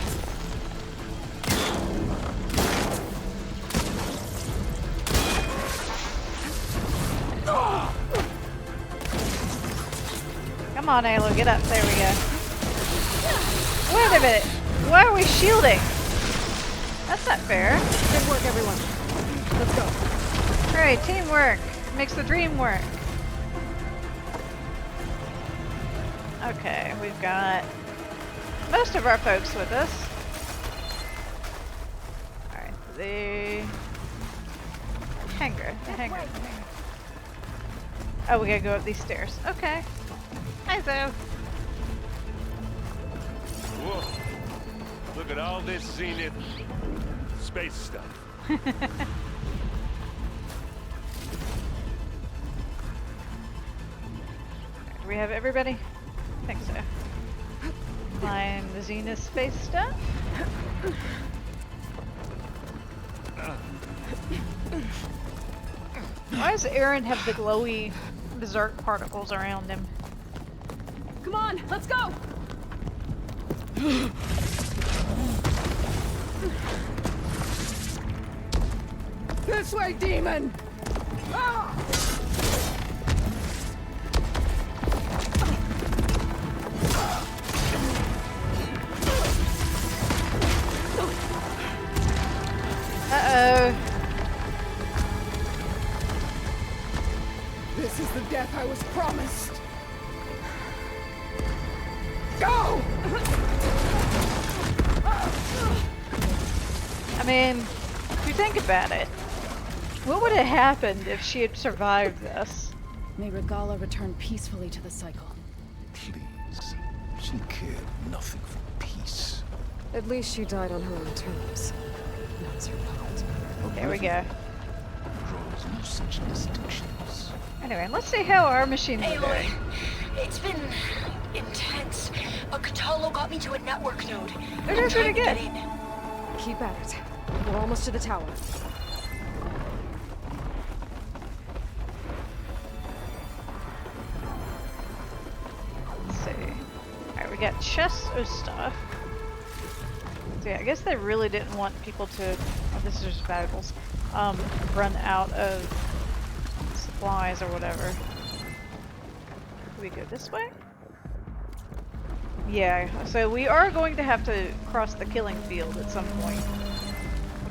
S1: Come on, Alo, get up. There we go. Wait a minute. Why are we shielding? That's not fair.
S3: Good work, everyone. Let's go.
S1: Alright, teamwork makes the dream work. Okay, we've got most of our folks with us. Alright, the hangar. Oh, we gotta go up these stairs. Okay. Hi, Zoe.
S11: Whoa. Look at all this Zenith space stuff.
S1: Do we have everybody? I think so. Climb the Zenith space stuff. Why does Aaron have the glowy berserk particles around him?
S3: Come on, let's go! This way, demon! Ah!
S1: Uh-oh.
S3: This is the death I was promised. Go!
S1: I mean, if you think about it, what would have happened if she had survived this?
S7: May Regala return peacefully to the cycle.
S4: Please. She cared nothing for peace.
S3: At least she died on her own terms. Not as her puppet.
S1: There we go.
S4: Draws no such distinctions.
S1: Anyway, let's see how our machines are
S8: Aloy,
S1: doing.
S8: it's been intense, but Katalo got me to a network node.
S1: They're doing pretty good.
S8: Get in.
S3: Keep at it. We're almost to the tower.
S1: Let's see. Alright, we got chests of stuff. So yeah, I guess they really didn't want people to, oh, this is just valuables, run out of supplies or whatever. Do we go this way? Yeah, so we are going to have to cross the killing field at some point.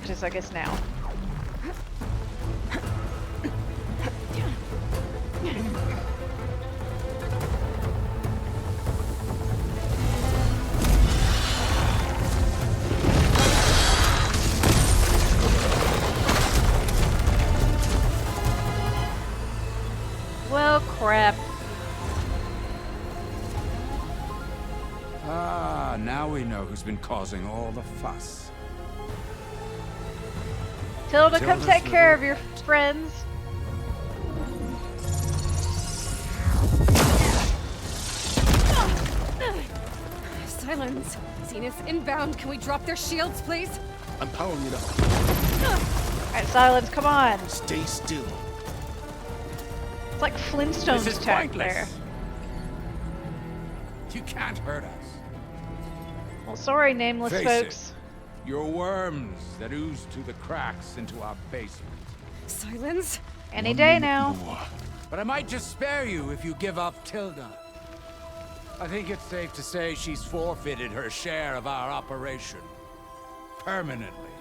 S1: Which is, I guess, now. Well, crap.
S13: Ah, now we know who's been causing all the fuss.
S1: Tilda, come take care of your friends.
S3: Silence. Zenith inbound. Can we drop their shields, please?
S4: I'm powering it up.
S1: Alright, Silence, come on.
S4: Stay still.
S1: It's like Flintstones
S13: This is
S1: tech
S13: pointless.
S1: there.
S13: You can't hurt us.
S1: Well, sorry, nameless
S13: Face
S1: folks.
S13: it. You're worms that ooze through the cracks into our basement.
S3: Silence.
S1: Any day now.
S13: But I might just spare you if you give up Tilda. I think it's safe to say she's forfeited her share of our operation. Permanently.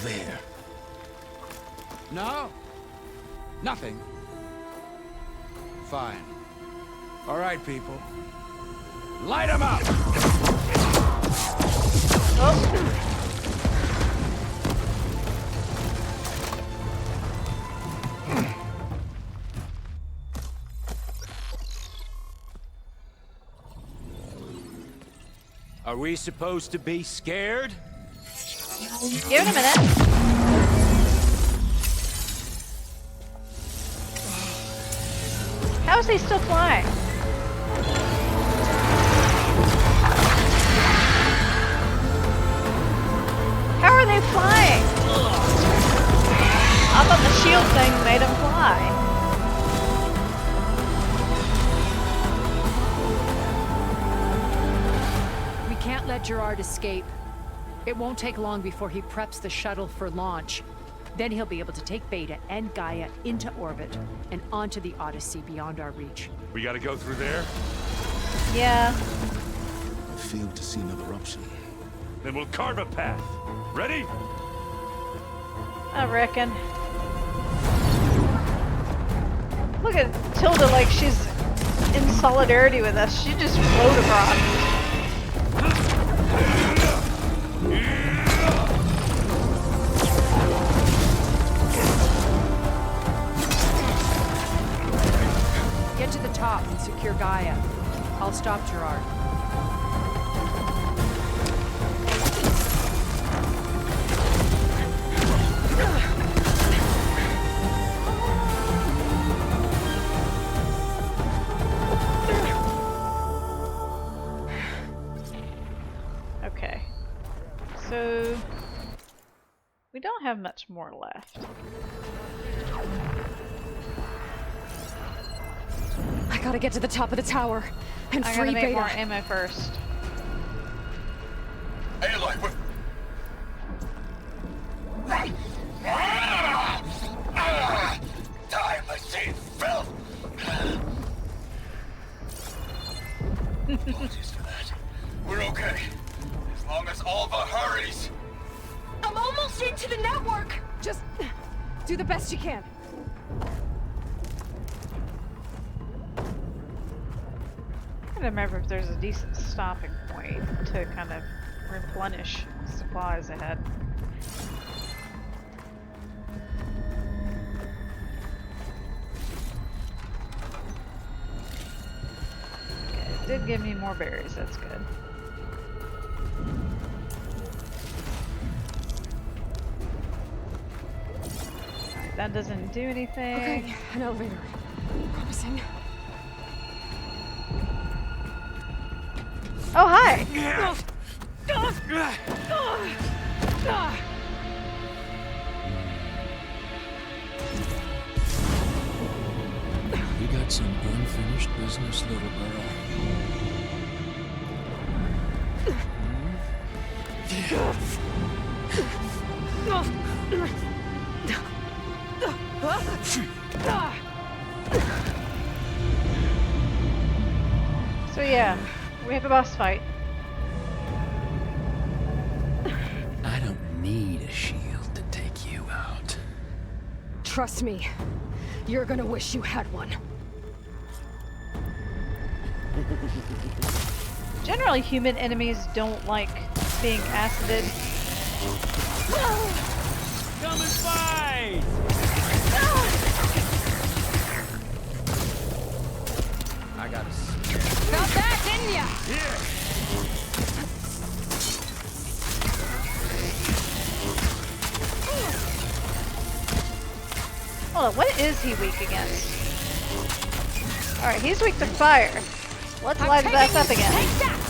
S4: There.
S13: No? Nothing? Fine. All right, people. Light 'em up!
S1: Oh.
S13: Are we supposed to be scared?
S1: Give it a minute. How is he still flying? How are they flying? I thought the shield thing made him fly.
S2: We can't let Gerard escape. It won't take long before he preps the shuttle for launch. Then he'll be able to take Beta and Gaia into orbit and onto the Odyssey beyond our reach.
S11: We gotta go through there?
S1: Yeah.
S4: I failed to see another option.
S11: Then we'll carve a path. Ready?
S1: I reckon. Look at Tilda like she's in solidarity with us. She just float across.
S2: Get to the top and secure Gaia. I'll stop Gerard.
S1: Okay. So we don't have much more left.
S3: I gotta get to the top of the tower and
S1: I
S3: free
S1: gotta make
S3: Beta.
S1: more ammo first.
S12: Aloy, what? Die, my save filth! Apologies for that. We're okay. As long as Alva hurries.
S6: I'm almost into the network!
S3: Just do the best you can.
S1: I don't remember if there's a decent stopping point to kind of replenish supplies ahead. Okay, it did give me more berries, that's good. Alright, that doesn't do anything.
S3: Okay, an elevator. Promising.
S1: Oh, hi!
S14: We got some unfinished business, little girl.
S1: So yeah, we have a boss fight.
S14: I don't need a shield to take you out.
S3: Trust me, you're gonna wish you had one.
S1: Generally, human enemies don't like being acided.
S13: Come and fight! I got a...
S3: Got that, didn't ya?
S13: Here!
S1: Hold on, what is he weak against? Alright, he's weak to fire. Let's light his ass up again.
S3: Take that!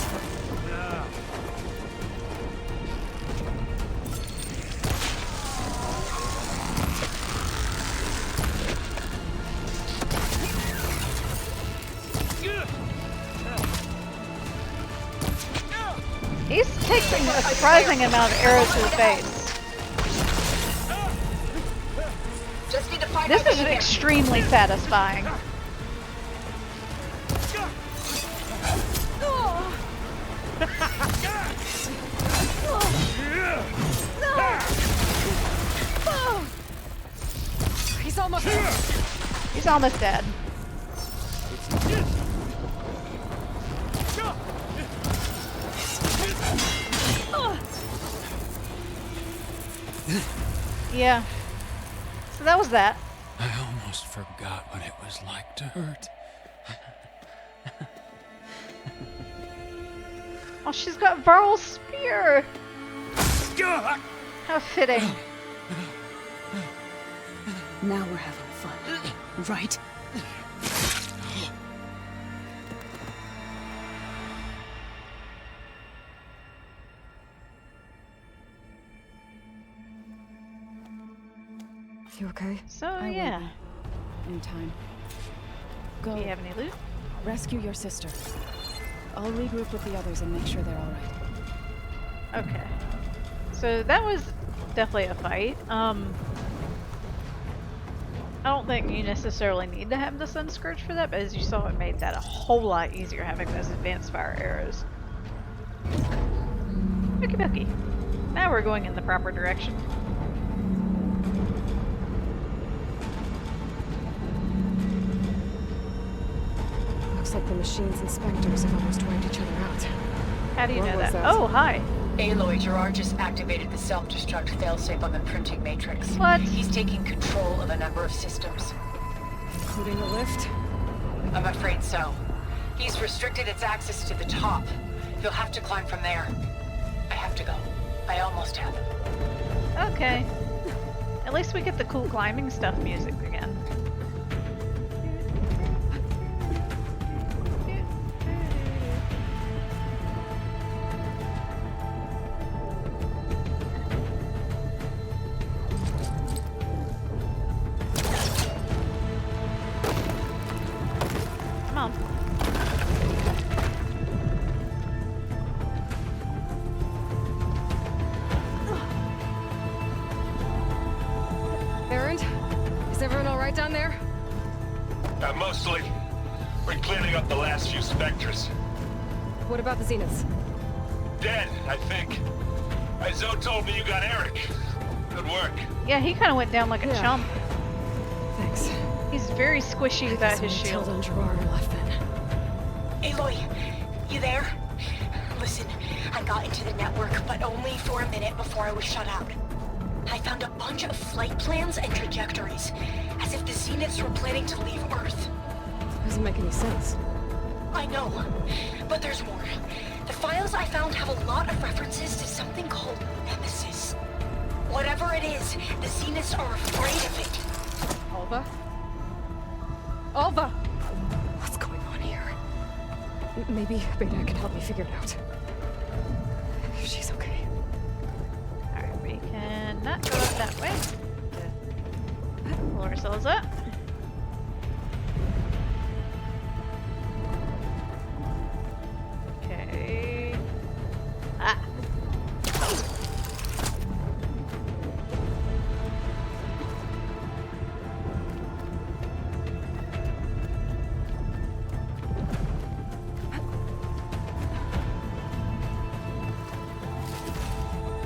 S1: He's taking a surprising amount of arrows to the face.
S8: Just need to find
S1: This
S8: out
S1: is
S8: what you
S1: extremely satisfying.
S3: He's almost dead.
S1: He's almost dead. Yeah. So that was that.
S14: I almost forgot what it was like to hurt.
S1: Oh, she's got Varl's spear. How fitting.
S3: Now we're having fun, right? okay?
S1: So,
S7: I will
S1: yeah.
S7: be. In time. Go.
S1: Do you have any loot?
S7: Rescue your sister. I'll regroup with the others and make sure they're alright.
S1: Okay. So that was definitely a fight. I don't think you necessarily need to have the Sun Scourge for that, but as you saw, it made that a whole lot easier having those advanced fire arrows. Okie dokie. Now we're going in the proper direction.
S3: Looks like the machine's inspectors have almost wiped each other out.
S1: How do you
S3: What
S1: know
S3: was
S1: that?
S3: that?
S1: Oh, hi.
S10: Aloy, Gerard just activated the self-destruct failsafe on the printing matrix.
S1: What?
S10: He's taking control of a number of systems.
S3: Including a lift?
S10: I'm afraid so. He's restricted its access to the top. You'll have to climb from there. I have to go. I almost have.
S1: Okay. At least we get the cool climbing stuff music again. Come on.
S3: Erend? Is everyone alright down there?
S12: Mostly. We're cleaning up the last few Spectres.
S3: What about the Zeniths?
S12: Dead, I think. Zoe told me you got Eric. Good work.
S1: Yeah, he kind of went down like a chump.
S3: Thanks.
S1: He's very squishy without his shield.
S3: Tilda and Gerard are left then.
S6: Aloy, you there? Listen, I got into the network, but only for a minute before I was shut out. I found a bunch of flight plans and trajectories, as if the Zeniths were planning to leave Earth.
S3: Doesn't make any sense.
S6: I know, but there's more. The files I found have a lot of references to something called Nemesis. Whatever it is, the Zeniths are afraid of it.
S3: Alva? Alva! What's going on here? Maybe Beta can help me figure it out. She's okay.
S1: Alright, we can not go up that way. Pull ourselves up. Okay. Ah.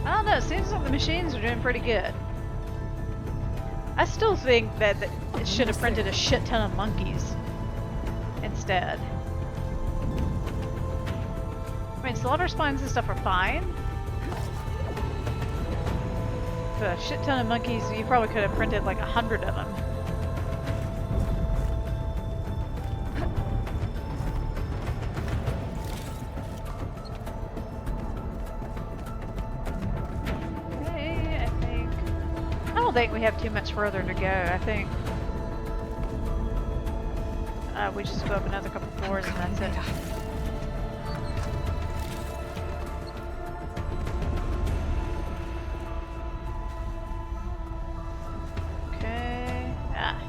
S1: I don't know, it seems like the machines are doing pretty good. I still think that it should have printed a shit ton of monkeys instead. I mean, slaughter spines and stuff are fine. But a shit ton of monkeys, you probably could have printed like 100 of them. Okay, I don't think we have too much further to go. I think we just go up another couple floors and that's it. Okay. Ah.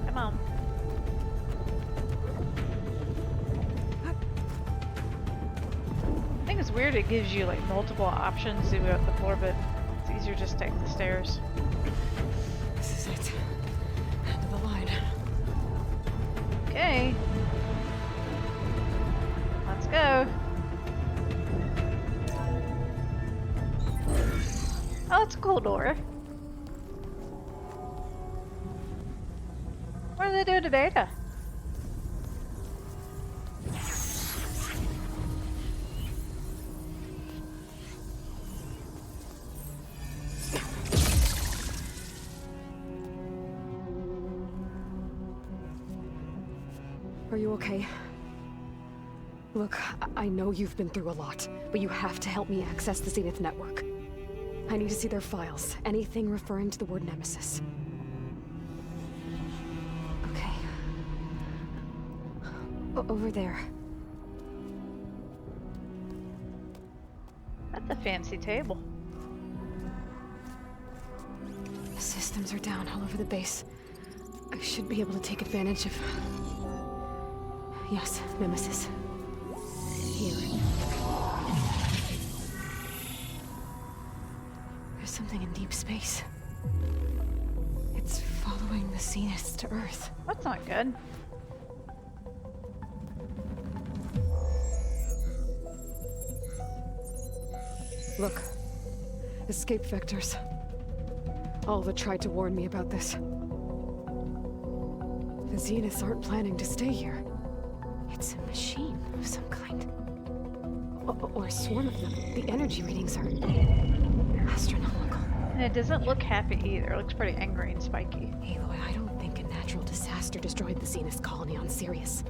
S1: Come on. I think it's weird it gives you like multiple options to go up the floor, but it's easier just to take the stairs.
S3: This is it. End of the line.
S1: Okay. Let's go. Oh, it's a cool door. What do they do to Beta?
S3: Are you okay? Look, I know you've been through a lot, but you have to help me access the Zenith network. I need to see their files. Anything referring to the word Nemesis. Okay. Over there.
S1: A fancy table.
S3: The systems are down all over the base. I should be able to take advantage of... Yes, Nemesis. Here. There's something in deep space. It's following the Zeniths to Earth.
S1: That's not good.
S3: Look. Escape vectors. Alva tried to warn me about this. The Zeniths aren't planning to stay here. It's a machine of some kind. Or a swarm of them. The energy readings are astronomical.
S1: And it doesn't look happy either. It looks pretty angry and spiky.
S3: Aloy, I don't think a natural disaster destroyed the Zenith colony on Sirius.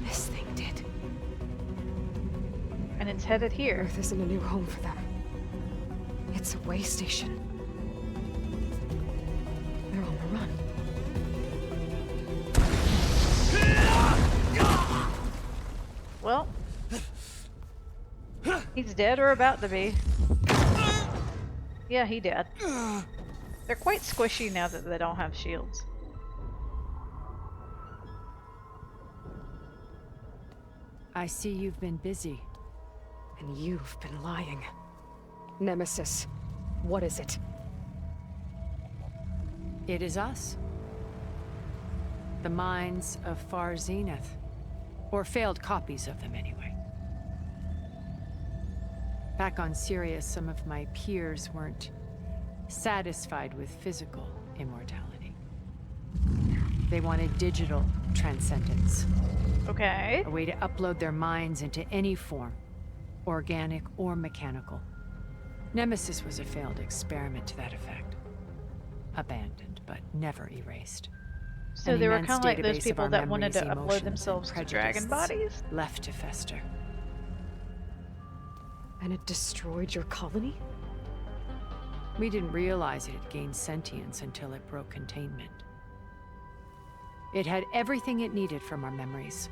S3: This thing did.
S1: And it's headed here.
S3: Earth isn't a new home for them. It's a way station. They're on the run.
S1: Well, he's dead or about to be. Yeah, he did. They're quite squishy now that they don't have shields.
S2: I see you've been busy.
S3: And you've been lying. Nemesis, what is it?
S2: It is us. The minds of Far Zenith. Or failed copies of them, anyway. Back on Sirius, some of my peers weren't satisfied with physical immortality. They wanted digital transcendence.
S1: Okay.
S2: A way to upload their minds into any form, organic or mechanical. Nemesis was a failed experiment to that effect. Abandoned, but never erased.
S1: So
S2: An
S1: they were
S2: immense
S1: kind of like those
S2: database of
S1: people
S2: our
S1: that wanted to
S2: memories,
S1: upload
S2: emotions,
S1: themselves
S2: and
S1: to dragon
S2: prejudices
S1: bodies?
S2: left to fester.
S3: And it destroyed your colony?
S2: We didn't realize it had gained sentience until it broke containment. It had everything it needed from our memories.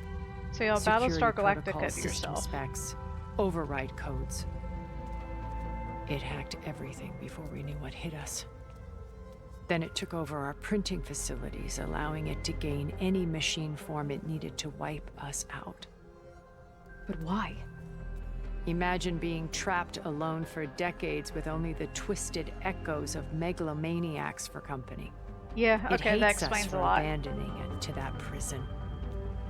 S1: So y'all
S2: Security
S1: Battlestar Galactica
S2: protocols, system
S1: yourself.
S2: specs, override codes. It hacked everything before we knew what hit us. Then it took over our printing facilities, allowing it to gain any machine form it needed to wipe us out.
S3: But why?
S2: Imagine being trapped alone for decades with only the twisted echoes of megalomaniacs for company.
S1: Yeah,
S2: It
S1: okay, that
S2: hates us
S1: explains
S2: for
S1: a lot.
S2: abandoning it to that prison.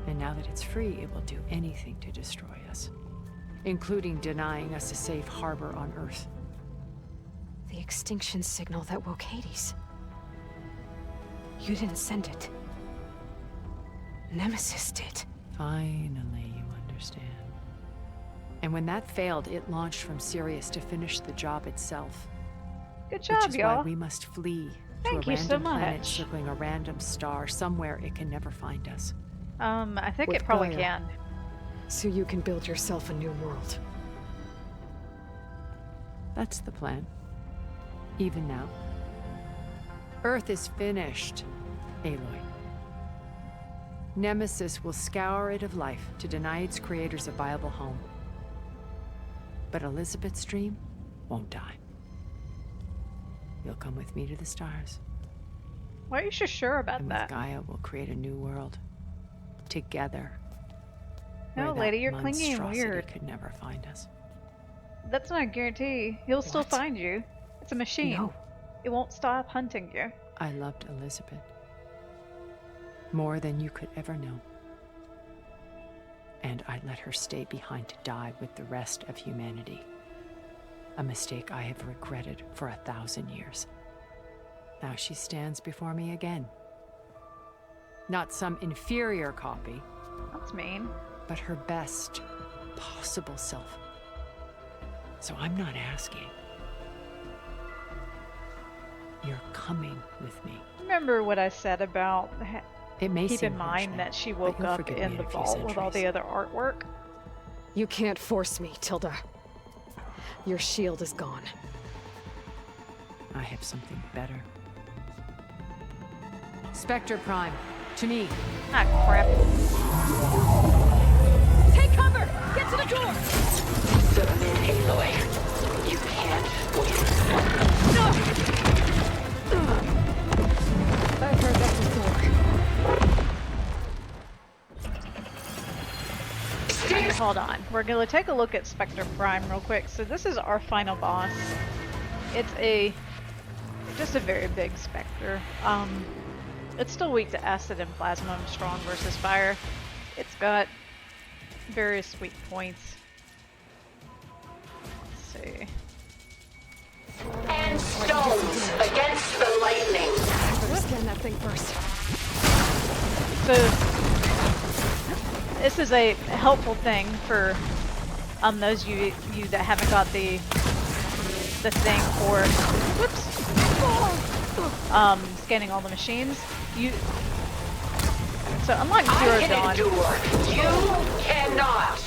S2: And now that it's free, it will do anything to destroy us, including denying us a safe harbor on Earth.
S3: The extinction signal that woke Hades. You didn't send it. Nemesis did.
S2: Finally, you understand. And when that failed, it launched from Sirius to finish the job itself.
S1: Good job,
S2: Which is why
S1: y'all.
S2: we must flee
S1: Thank
S2: to a
S1: you so
S2: random planet
S1: much.
S2: circling a random star somewhere it can never find us.
S1: I think
S3: With
S1: it probably
S3: Gaia.
S1: can.
S3: So you can build yourself a new world.
S2: That's the plan. Even now. Earth is finished, Aloy. Nemesis will scour it of life to deny its creators a viable home. But Elizabeth's dream won't die. You'll come with me to the stars.
S1: Why are you so sure about
S2: And
S1: that?
S2: with Gaia, we'll create a new world. Together.
S1: No,
S2: where that
S1: lady, you're clingy and
S2: monstrosity
S1: weird.
S2: could never find us.
S1: That's not a guarantee. He'll still
S3: What?
S1: find you. It's a machine.
S3: No.
S1: It won't stop hunting you.
S2: I loved Elizabeth. More than you could ever know. And I let her stay behind to die with the rest of humanity. A mistake I have regretted for 1,000 years. Now she stands before me again. Not some inferior copy,
S1: That's mean.
S2: but her best possible self. So I'm not asking. You're coming with me.
S1: Remember what I said about
S2: It may
S1: keep
S2: seem
S1: in
S2: harsh
S1: mind
S2: now,
S1: that she
S2: but
S1: woke
S2: you'll
S1: up
S2: forgive me
S1: in the
S2: a few
S1: vault with all the
S2: centuries.
S1: other artwork?
S3: You can't force me, Tilda. Your shield is gone.
S2: I have something better. Spectre Prime, to me.
S1: Ah, crap.
S3: Take cover! Get to the door!
S10: Submit, Aloy. You can't win.
S3: I've heard that before.
S1: Hold on. We're going to take a look at Spectre Prime real quick. So this is our final boss. It's just a very big Spectre. It's still weak to acid and plasma and strong versus fire. It's got various weak points. Let's see.
S10: And stones against the lightning.
S3: Better scan that thing first.
S1: So this is a helpful thing for those of you that haven't got the thing for scanning all the machines. So unlike Zero Dawn,
S10: you cannot.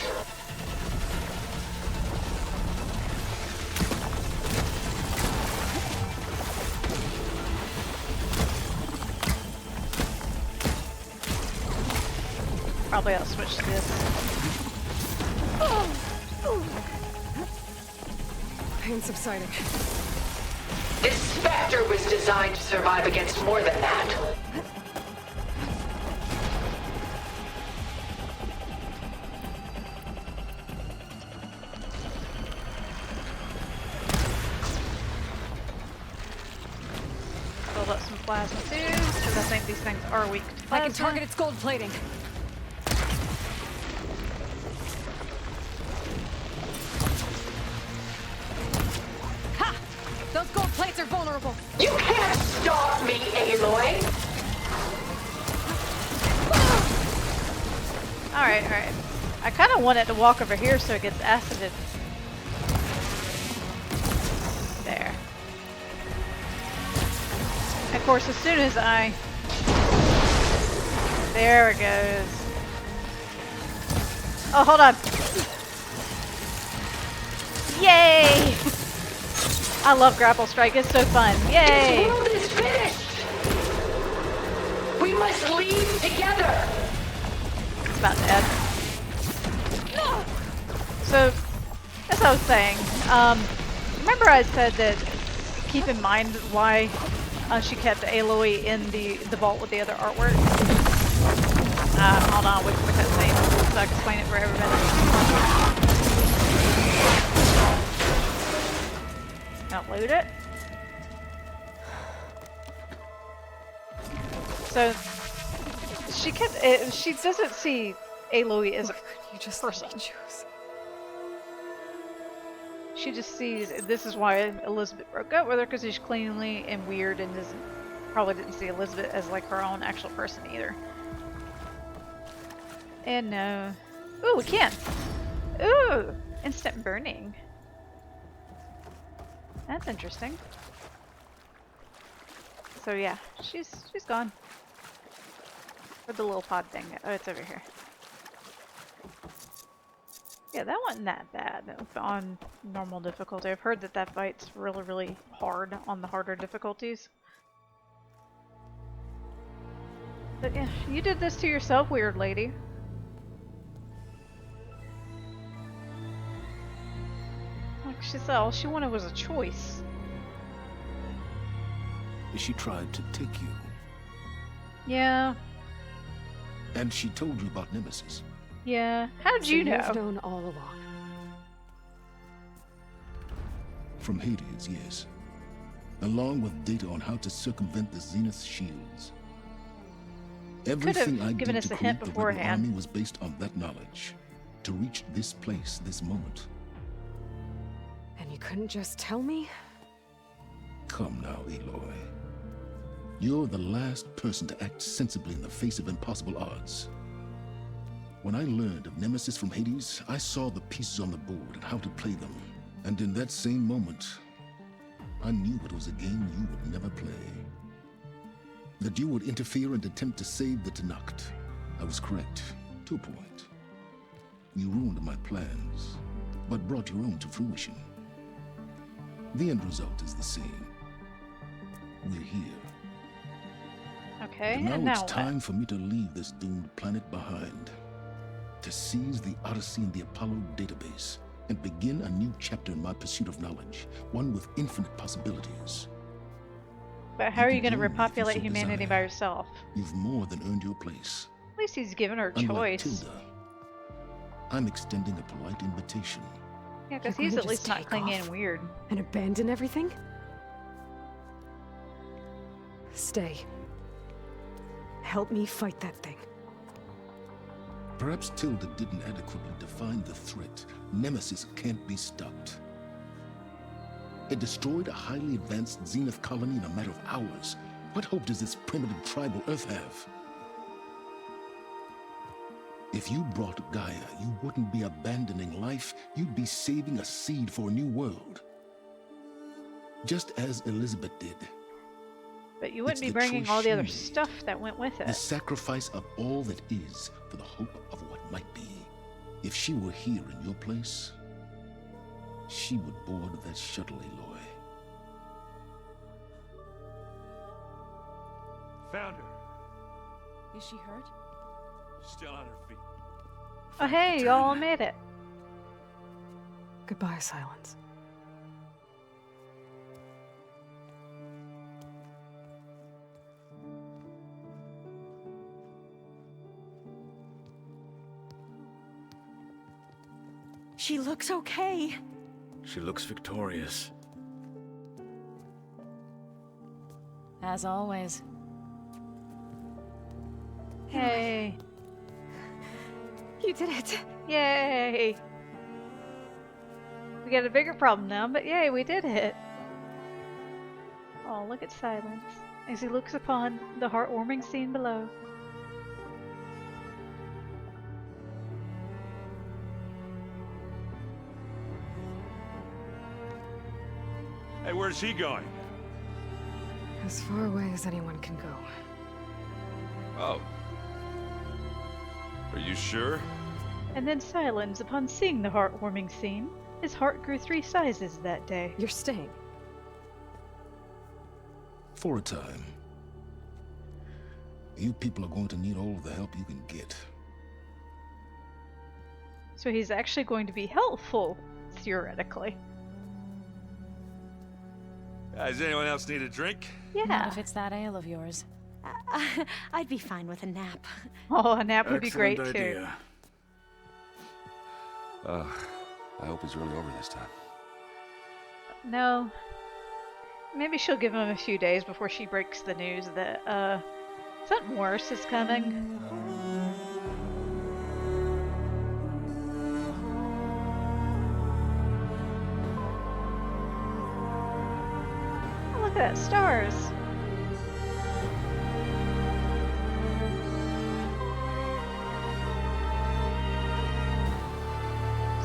S1: probably I'll switch to this.
S3: Pain subsiding.
S10: This Spectre was designed to survive against more than that.
S1: Build up some plasma too, because I think these things are weak to plasma.
S3: I can target its gold plating. Ha! Those gold plates are vulnerable.
S10: You can't stop me, Aloy!
S1: Alright, alright. I kind of want it to walk over here so it gets acided. There. Of course, as soon as I... There it goes. Oh, hold on. Yay! I love Grapple Strike. It's so fun. Yay!
S10: This world is finished! We must leave together!
S1: It's about dead. So, as I was saying, remember I said that keep in mind why she kept Aloy in the vault with the other artwork? Hold on, wait for the cutscene so I can explain it for everybody. Not load it. So she kept. She doesn't see Aloy as a person. She just sees this is why Elizabeth broke up with her, because she's cleanly and weird and probably didn't see Elizabeth as like her own actual person either. And no. Ooh, we can. Ooh, instant burning. That's interesting. So yeah, she's gone. Where'd the little pod thing go? Oh, it's over here. Yeah, that wasn't that bad on normal difficulty. I've heard that that fight's really, really hard on the harder difficulties. But yeah, you did this to yourself, weird lady. Like she said, all she wanted was a choice.
S4: She tried to take you.
S1: Yeah.
S4: And she told you about Nemesis.
S1: Yeah. How did you know?
S3: You've known all along.
S4: From Hades, yes. Along with data on how to circumvent the Zenith shields. Everything I
S1: given
S4: did
S1: us
S4: to
S1: a
S4: create
S1: hint
S4: the Rebel
S1: beforehand.
S4: Army was based on that knowledge. To reach this place, this moment.
S3: And you couldn't just tell me?
S4: Come now, Aloy. You're the last person to act sensibly in the face of impossible odds. When I learned of Nemesis from Hades, I saw the pieces on the board and how to play them. And in that same moment, I knew it was a game you would never play. That you would interfere and attempt to save the Tenakth. I was correct, to a point. You ruined my plans, but brought your own to fruition. The end result is the same. We're here.
S1: Okay,
S4: And
S1: and
S4: now
S1: now
S4: it's time for me to leave this doomed planet behind. To seize the Odyssey and the Apollo database. and begin a new chapter in my pursuit of knowledge, one with infinite possibilities.
S1: But how are you going to
S4: can join me if you
S1: repopulate
S4: so
S1: humanity
S4: desire.
S1: by yourself?
S4: You've more than earned your place.
S1: At least he's given her a
S4: Unlike
S1: choice.
S4: Tilda, I'm extending a polite invitation.
S1: Yeah, because
S3: You're
S1: he's
S3: gonna
S1: at least
S3: just
S1: not
S3: take
S1: clinging
S3: off?
S1: weird.
S3: And abandon everything? Stay. Help me fight that thing.
S4: Perhaps Tilda didn't adequately define the threat. Nemesis can't be stopped. It destroyed a highly advanced Zenith colony in a matter of hours. What hope does this primitive tribal Earth have? If you brought Gaia, you wouldn't be abandoning life, you'd be saving a seed for a new world. Just as Elizabeth did.
S1: But you wouldn't
S4: It's
S1: be
S4: the
S1: bringing
S4: choice
S1: all the
S4: she
S1: other
S4: made.
S1: stuff that went with
S4: The
S1: it.
S4: sacrifice of all that is for the hope of what might be. If she were here in your place, she would board that shuttle, Aloy.
S11: Found her.
S7: Is she hurt?
S11: Still on her feet.
S1: Oh hey, y'all made it.
S3: Goodbye, Silence.
S6: She looks okay.
S9: She looks victorious.
S7: As always.
S1: Hey.
S3: You did it!
S1: Yay! We got a bigger problem now, but yay, we did it. Oh, look at Silence as he looks upon the heartwarming scene below.
S11: Hey, where's he going?
S3: As far away as anyone can go.
S11: Oh. Are you sure?
S1: And then Silence, upon seeing the heartwarming scene, his heart grew 3 sizes that day.
S3: You're staying.
S4: For a time. You people are going to need all of the help you can get.
S1: So he's actually going to be helpful, theoretically.
S11: Does anyone else need a drink?
S1: Yeah.
S7: Not if it's that ale of yours.
S6: I'd be fine with a nap.
S1: Oh, a nap would be
S9: Excellent
S1: great too.
S9: idea.
S5: I hope it's really over this time.
S1: No. Maybe she'll give him a few days before she breaks the news that, something worse is coming. Oh, look at that, stars!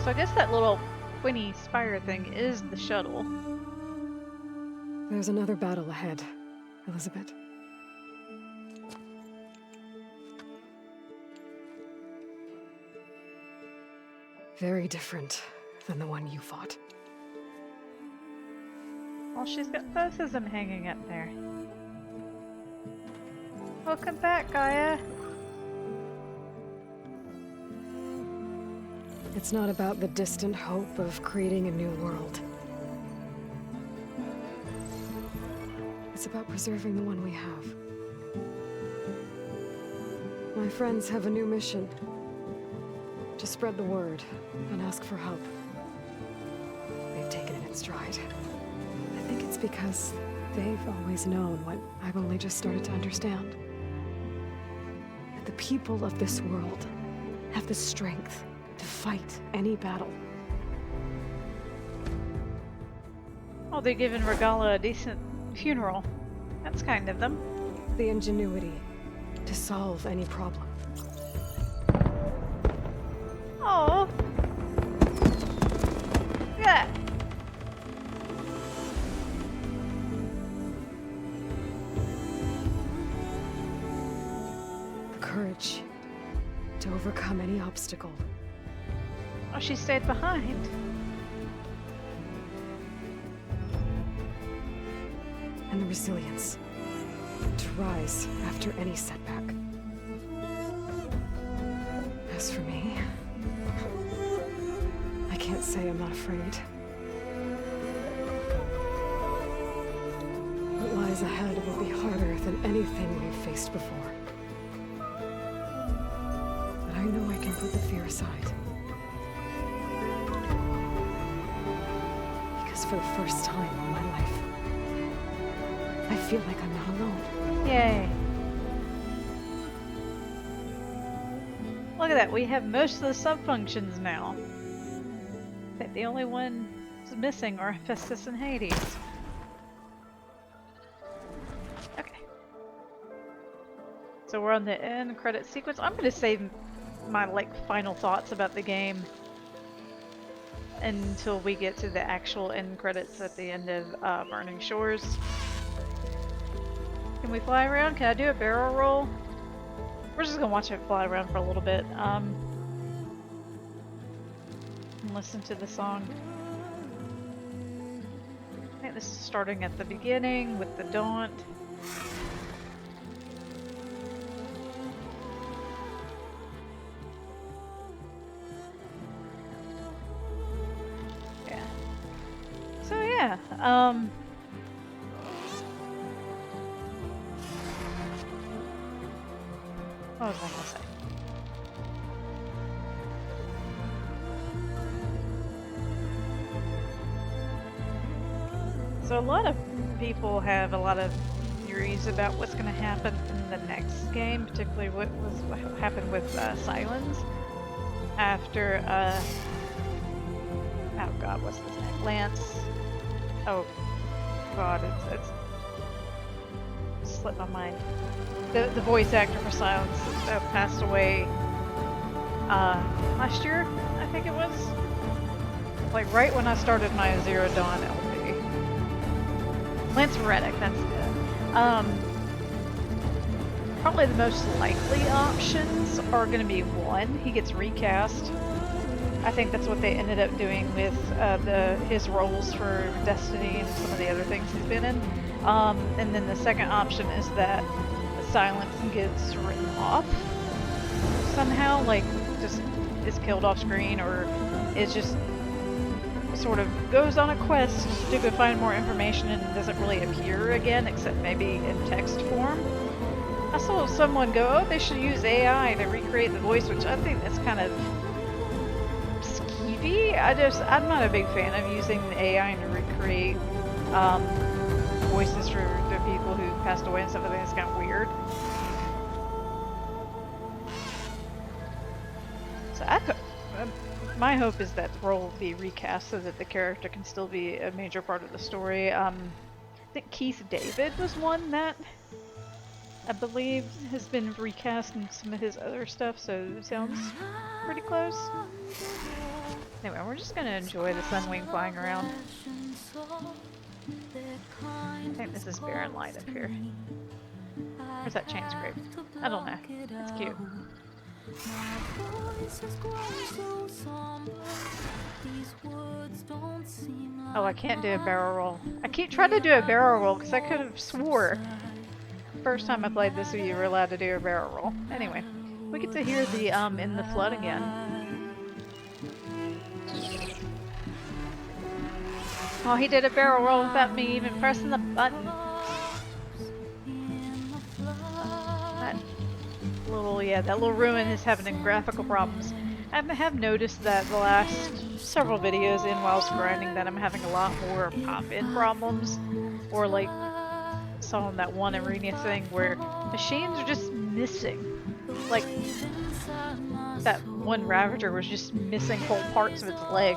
S1: So I guess that little pointy spire thing is the shuttle.
S3: There's another battle ahead, Elizabeth. Very different than the one you fought.
S1: Well, she's got both of them hanging up there. Welcome back, Gaia.
S3: It's not about the distant hope of creating a new world. It's about preserving the one we have. My friends have a new mission. To spread the word and ask for help. They've taken it in stride. I think it's because they've always known what I've only just started to understand. That the people of this world have the strength to fight any battle.
S1: Oh, they're giving Regala a decent funeral. That's kind of them.
S3: The ingenuity to solve any problem.
S1: Oh. Yeah.
S3: The courage to overcome any obstacle.
S1: Oh, she stayed behind.
S3: And the resilience to rise after any setback. As for me, I can't say I'm not afraid. What lies ahead will be harder than anything we've faced before. But I know I can put the fear aside. Because for the first time in my life, I feel like I'm not alone.
S1: Yay. Look at that, we have most of the sub-functions now. In fact, the only one that's missing are Hephaestus and Hades. Okay. So we're on the end credit sequence. I'm gonna save my final thoughts about the game until we get to the actual end credits at the end of Burning Shores. Can we fly around? Can I do a barrel roll? We're just gonna watch it fly around for a little bit. And listen to the song. I think this is starting at the beginning with the Daunt. Yeah. So yeah, what was I gonna say? So a lot of people have a lot of theories about what's going to happen in the next game, particularly what happened with Silence after oh god, what's his name? Lance. Oh god, it's slipped my mind. The voice actor for Silence passed away last year, I think it was. Like right when I started my Zero Dawn LP. Lance Reddick, that's it. Probably the most likely options are going to be one, he gets recast. I think that's what they ended up doing with his roles for Destiny and some of the other things he's been in. And then the second option is that Silence gets written off somehow, like just is killed off screen, or is just sort of goes on a quest to go find more information and doesn't really appear again, except maybe in text form. I saw someone go, oh, they should use AI to recreate the voice, which I think that's kind of skeevy. I'm not a big fan of using the AI to recreate voices for the people who passed away and stuff. I think it's kind of weird. So my hope is that the role will be recast so that the character can still be a major part of the story. I think Keith David was one that I believe has been recast in some of his other stuff, so it sounds pretty close. Anyway, we're just gonna enjoy the Sunwing flying around. I think this is Barren Light up here. Where's that chain scrape? I don't know. It's cute. Oh, I can't do a barrel roll. I keep trying to do a barrel roll because I could have swore first time I played this you were allowed to do a barrel roll. Anyway, we get to hear the In the Flood again. Oh, he did a barrel roll without me even pressing the button. That little ruin is having graphical problems. I have noticed that the last several videos in whilst grinding that I'm having a lot more pop-in problems, or like saw in that one arena thing where machines are just missing. Like that one Ravager was just missing whole parts of its leg.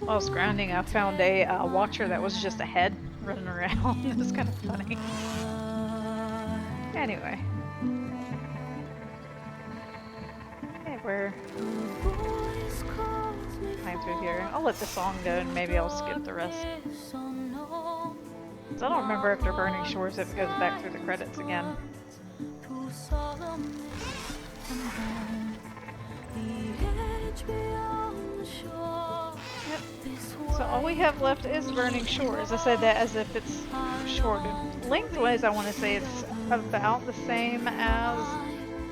S1: While I was grinding, I found a Watcher that was just a head running around. It was kind of funny. Anyway. Okay, we're flying through here. I'll let the song go and maybe I'll skip the rest. So I don't remember after Burning Shores if it goes back through the credits again. Yep. So all we have left is Burning Shores. I said that as if it's short. Lengthwise, I want to say it's about the same as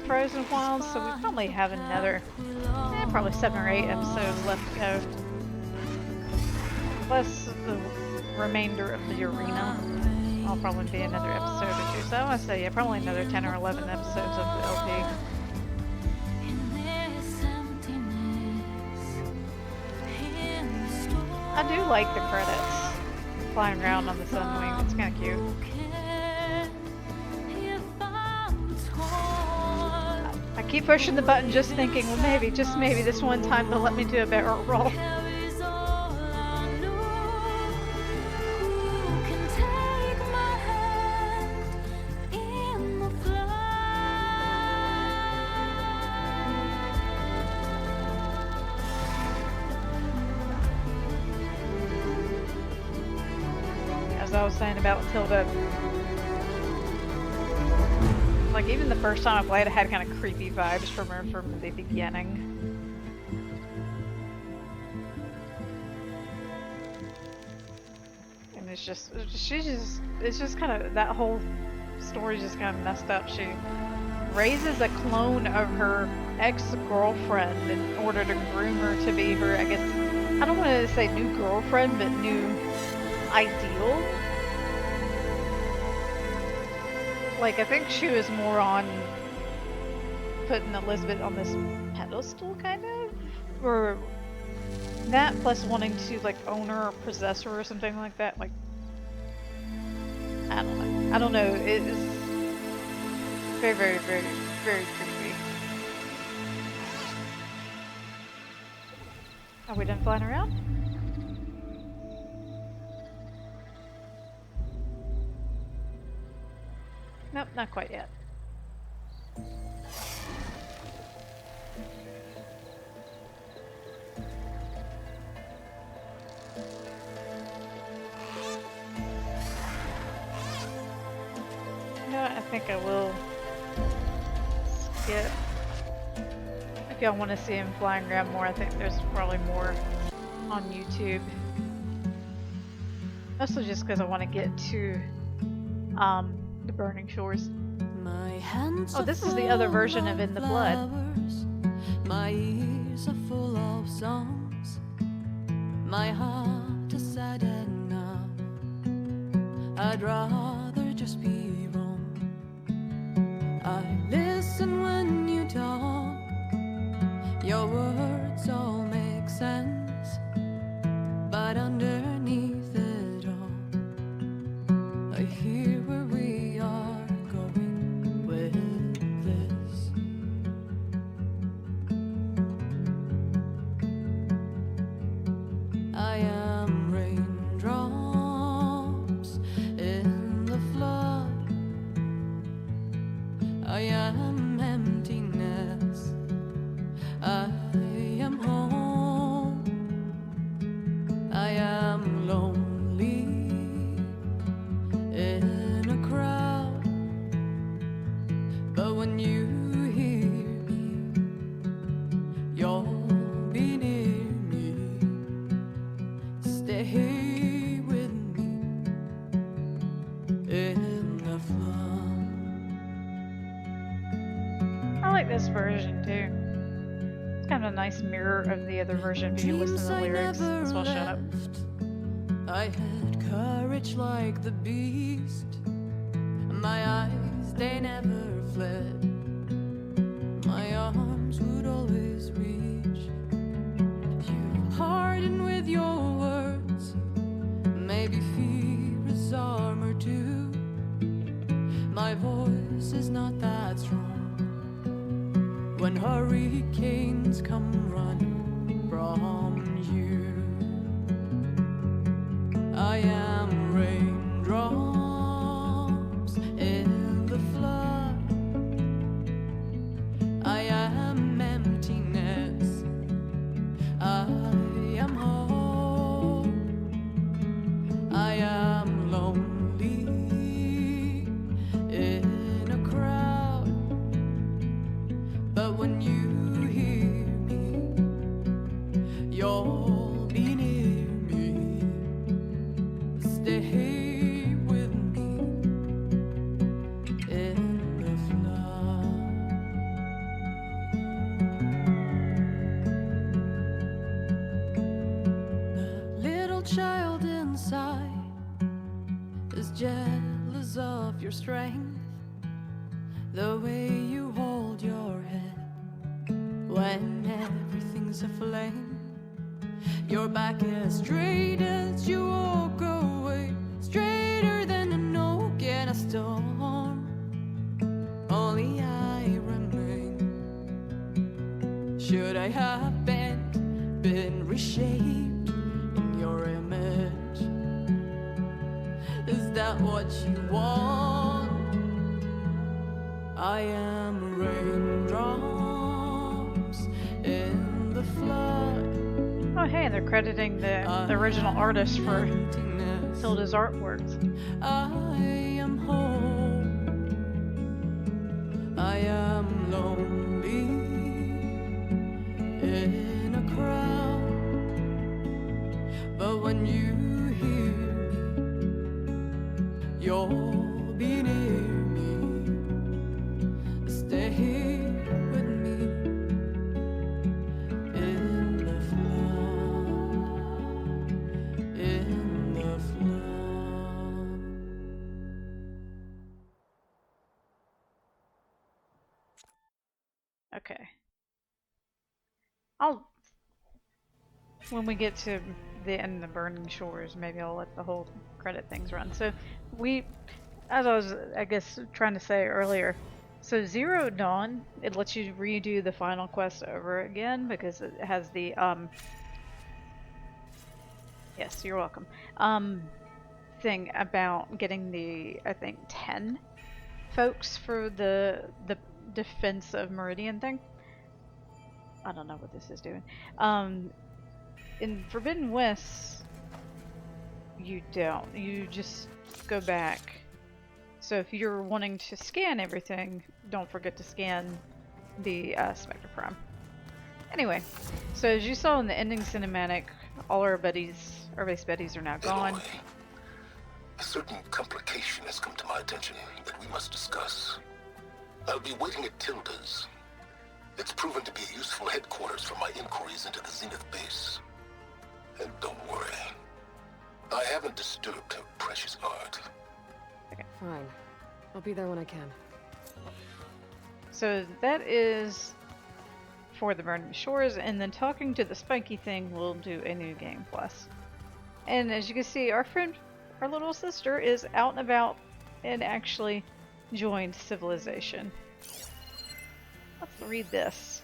S1: Frozen Wilds, so we probably have another probably 7 or 8 episodes left to go. Plus the remainder of the arena. I'll probably be another episode or two. So I want to say, yeah, probably another 10 or 11 episodes of the LP. I do like the credits flying around on the Sunwing. It's kind of cute. I keep pushing the button just thinking, well maybe, just maybe this one time they'll let me do a barrel roll. As I was saying about Tilda, like even the first time I played, I had kind of creepy vibes from her from the beginning. And it's just kind of, that whole story's just kind of messed up. She raises a clone of her ex-girlfriend in order to groom her to be her, I guess, I don't want to say new girlfriend, but new ideal. Like, I think she was more on putting Elizabeth on this pedestal, kind of? Or that plus wanting to, like, own her or possess her or something like that. Like, I don't know. I don't know. It is very, very, very, very creepy. Are we done flying around? Nope, not quite yet. You know what, I think I will skip. If y'all want to see him flying around more, I think there's probably more on YouTube. Mostly just because I want to get to the Burning Shores. Oh, this is the other version of In the Blood.
S15: My ears are full of songs. My heart is sad enough. I'd rather just be wrong. I listen when you talk. Your words all make sense. But underneath it all, I hear where we are going with this. I am raindrops in the flood. I am emptiness. I am home. I am lonely in a crowd. But when you hear me, you'll be near me. Stay with me in the flood.
S1: I like this version too. It's kind of a nice mirror of the other version if you listen to the lyrics. As well, shut up.
S15: I had courage like the beast. My eyes, they never fled. My arms would always reach. You harden with your words. Maybe fear is armor too. My voice is not that strong. When hurricanes come running from you, I am raindrops in the flood. I am emptiness. I am home. I am lonely in a crowd. But when you hear me, you'll be near me. Stay with child inside is jealous of your strength, the way you hold your head when everything's aflame. Your back as straight as you walk away, straighter than an oak in a storm. Only I remain. Should I have been reshaped in your image? Is that what you want? I am raindrops in the flood.
S1: Oh, hey, they're crediting the original artist for Hilda's artworks.
S15: I am home. I am lonely in a crowd. But when you hear me, you'll be near me. Stay here with me in the flood, in the flood.
S1: Okay. When we get to the end of the Burning Shores, maybe I'll let the whole credit things run. So as I was, I guess, trying to say earlier, so Zero Dawn, it lets you redo the final quest over again because it has the, yes, you're welcome, thing about getting the, I think, 10 folks for the defense of Meridian thing. I don't know what this is doing. In Forbidden West, you don't. You just go back. So if you're wanting to scan everything, don't forget to scan the Spectre Prime. Anyway, so as you saw in the ending cinematic, all our base buddies are now gone.
S4: Aloy, a certain complication has come to my attention that we must discuss. I'll be waiting at Tilda's. It's proven to be a useful headquarters for my inquiries into the Zenith base. And don't worry, I haven't disturbed her precious art.
S1: Okay.
S3: Fine. I'll be there when I can.
S1: So that is for the Burning Shores, and then talking to the Spiky thing will do a new game plus. And as you can see, our little sister is out and about and actually joined civilization. Let's read this.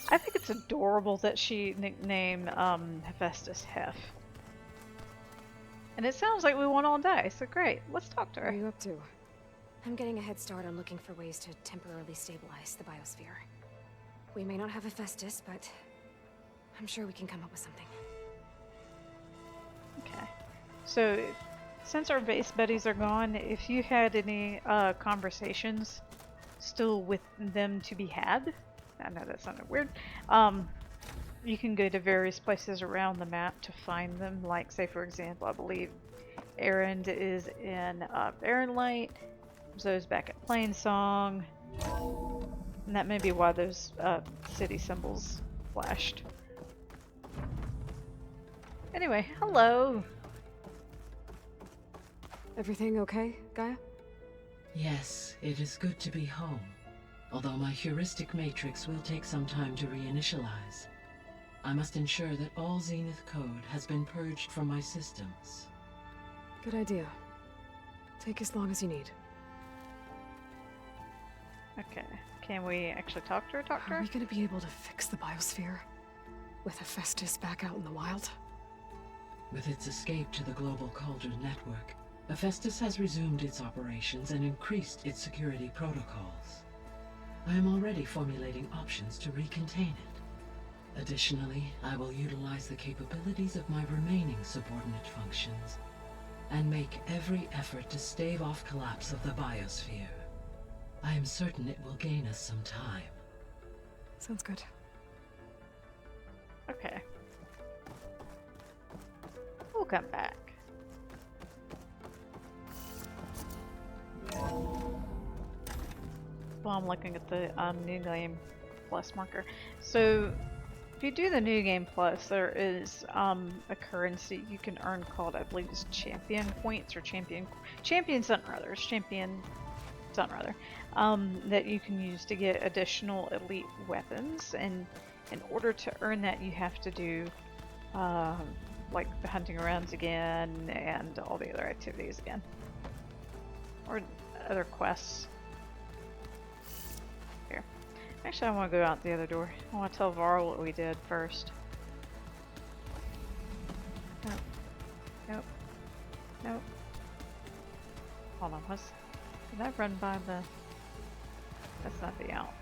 S1: I think it's adorable that she nicknamed Hephaestus Hef. And it sounds like we won all day, so great. Let's talk to her.
S3: What are you up to?
S16: I'm getting a head start on looking for ways to temporarily stabilize the biosphere. We may not have Hephaestus, but I'm sure we can come up with something.
S1: Okay. So, since our base buddies are gone, if you had any conversations still with them to be had, I know that sounded weird, you can go to various places around the map to find them. Like, say for example, I believe Erend is in Barren Light, Zoe's back at Plainsong, and that may be why those city symbols flashed. Anyway, hello!
S3: Everything okay, Gaia?
S17: Yes, it is good to be home. Although my heuristic matrix will take some time to reinitialize. I must ensure that all Zenith code has been purged from my systems.
S3: Good idea. Take as long as you need.
S1: Okay, can we actually talk to her?
S3: Are we gonna be able to fix the biosphere? With Hephaestus back out in the wild?
S17: With its escape to the global Cauldron network, Hephaestus has resumed its operations and increased its security protocols. I am already formulating options to recontain it. Additionally, I will utilize the capabilities of my remaining subordinate functions and make every effort to stave off collapse of the biosphere. I am certain it will gain us some time.
S3: Sounds good.
S1: Okay. We'll come back. Well, I'm looking at the New Game Plus marker. So, if you do the New Game Plus, there is a currency you can earn called, I believe it's Champion Points or Champion something or other. Champion something or other. That you can use to get additional elite weapons, and in order to earn that, you have to do like the hunting grounds again and all the other activities again, or other quests. Here, actually, I want to go out the other door. I want to tell Varl what we did first. Nope. Nope. Nope. Hold on. Did I run by the? That's not the out.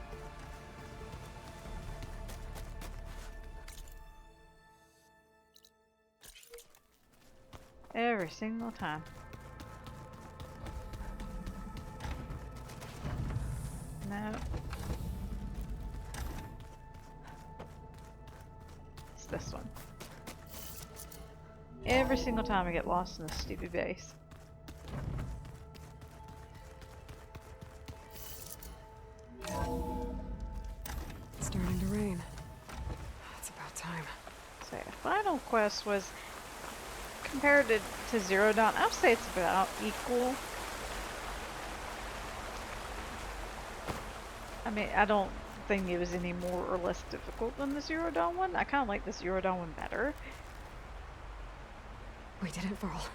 S1: Every single time. No. It's this one. Every single time I get lost in this stupid base.
S3: It's starting to rain. It's about time.
S1: So the final quest was compared to Zero Dawn. I'll say it's about equal. I mean, I don't think it was any more or less difficult than the Zero Dawn one. I kind of like the Zero Dawn one better.
S3: We did it, Varl.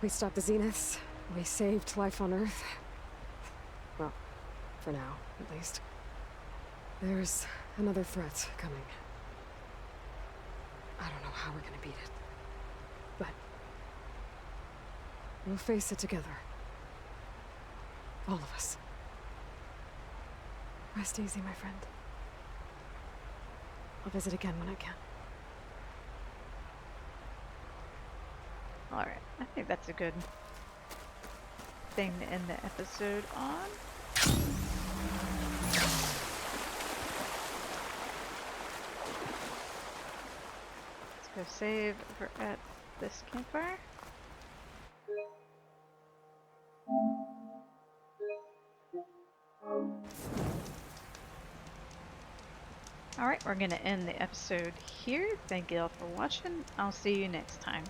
S3: We stopped the Zeniths. We saved life on Earth. Well, for now, at least. There's another threat coming. I don't know how we're gonna beat it. But we'll face it together. All of us. Rest easy, my friend. I'll visit again when I can.
S1: Alright, I think that's a good thing to end the episode on. Let's go save over at this campfire. Alright, we're going to end the episode here. Thank you all for watching. I'll see you next time.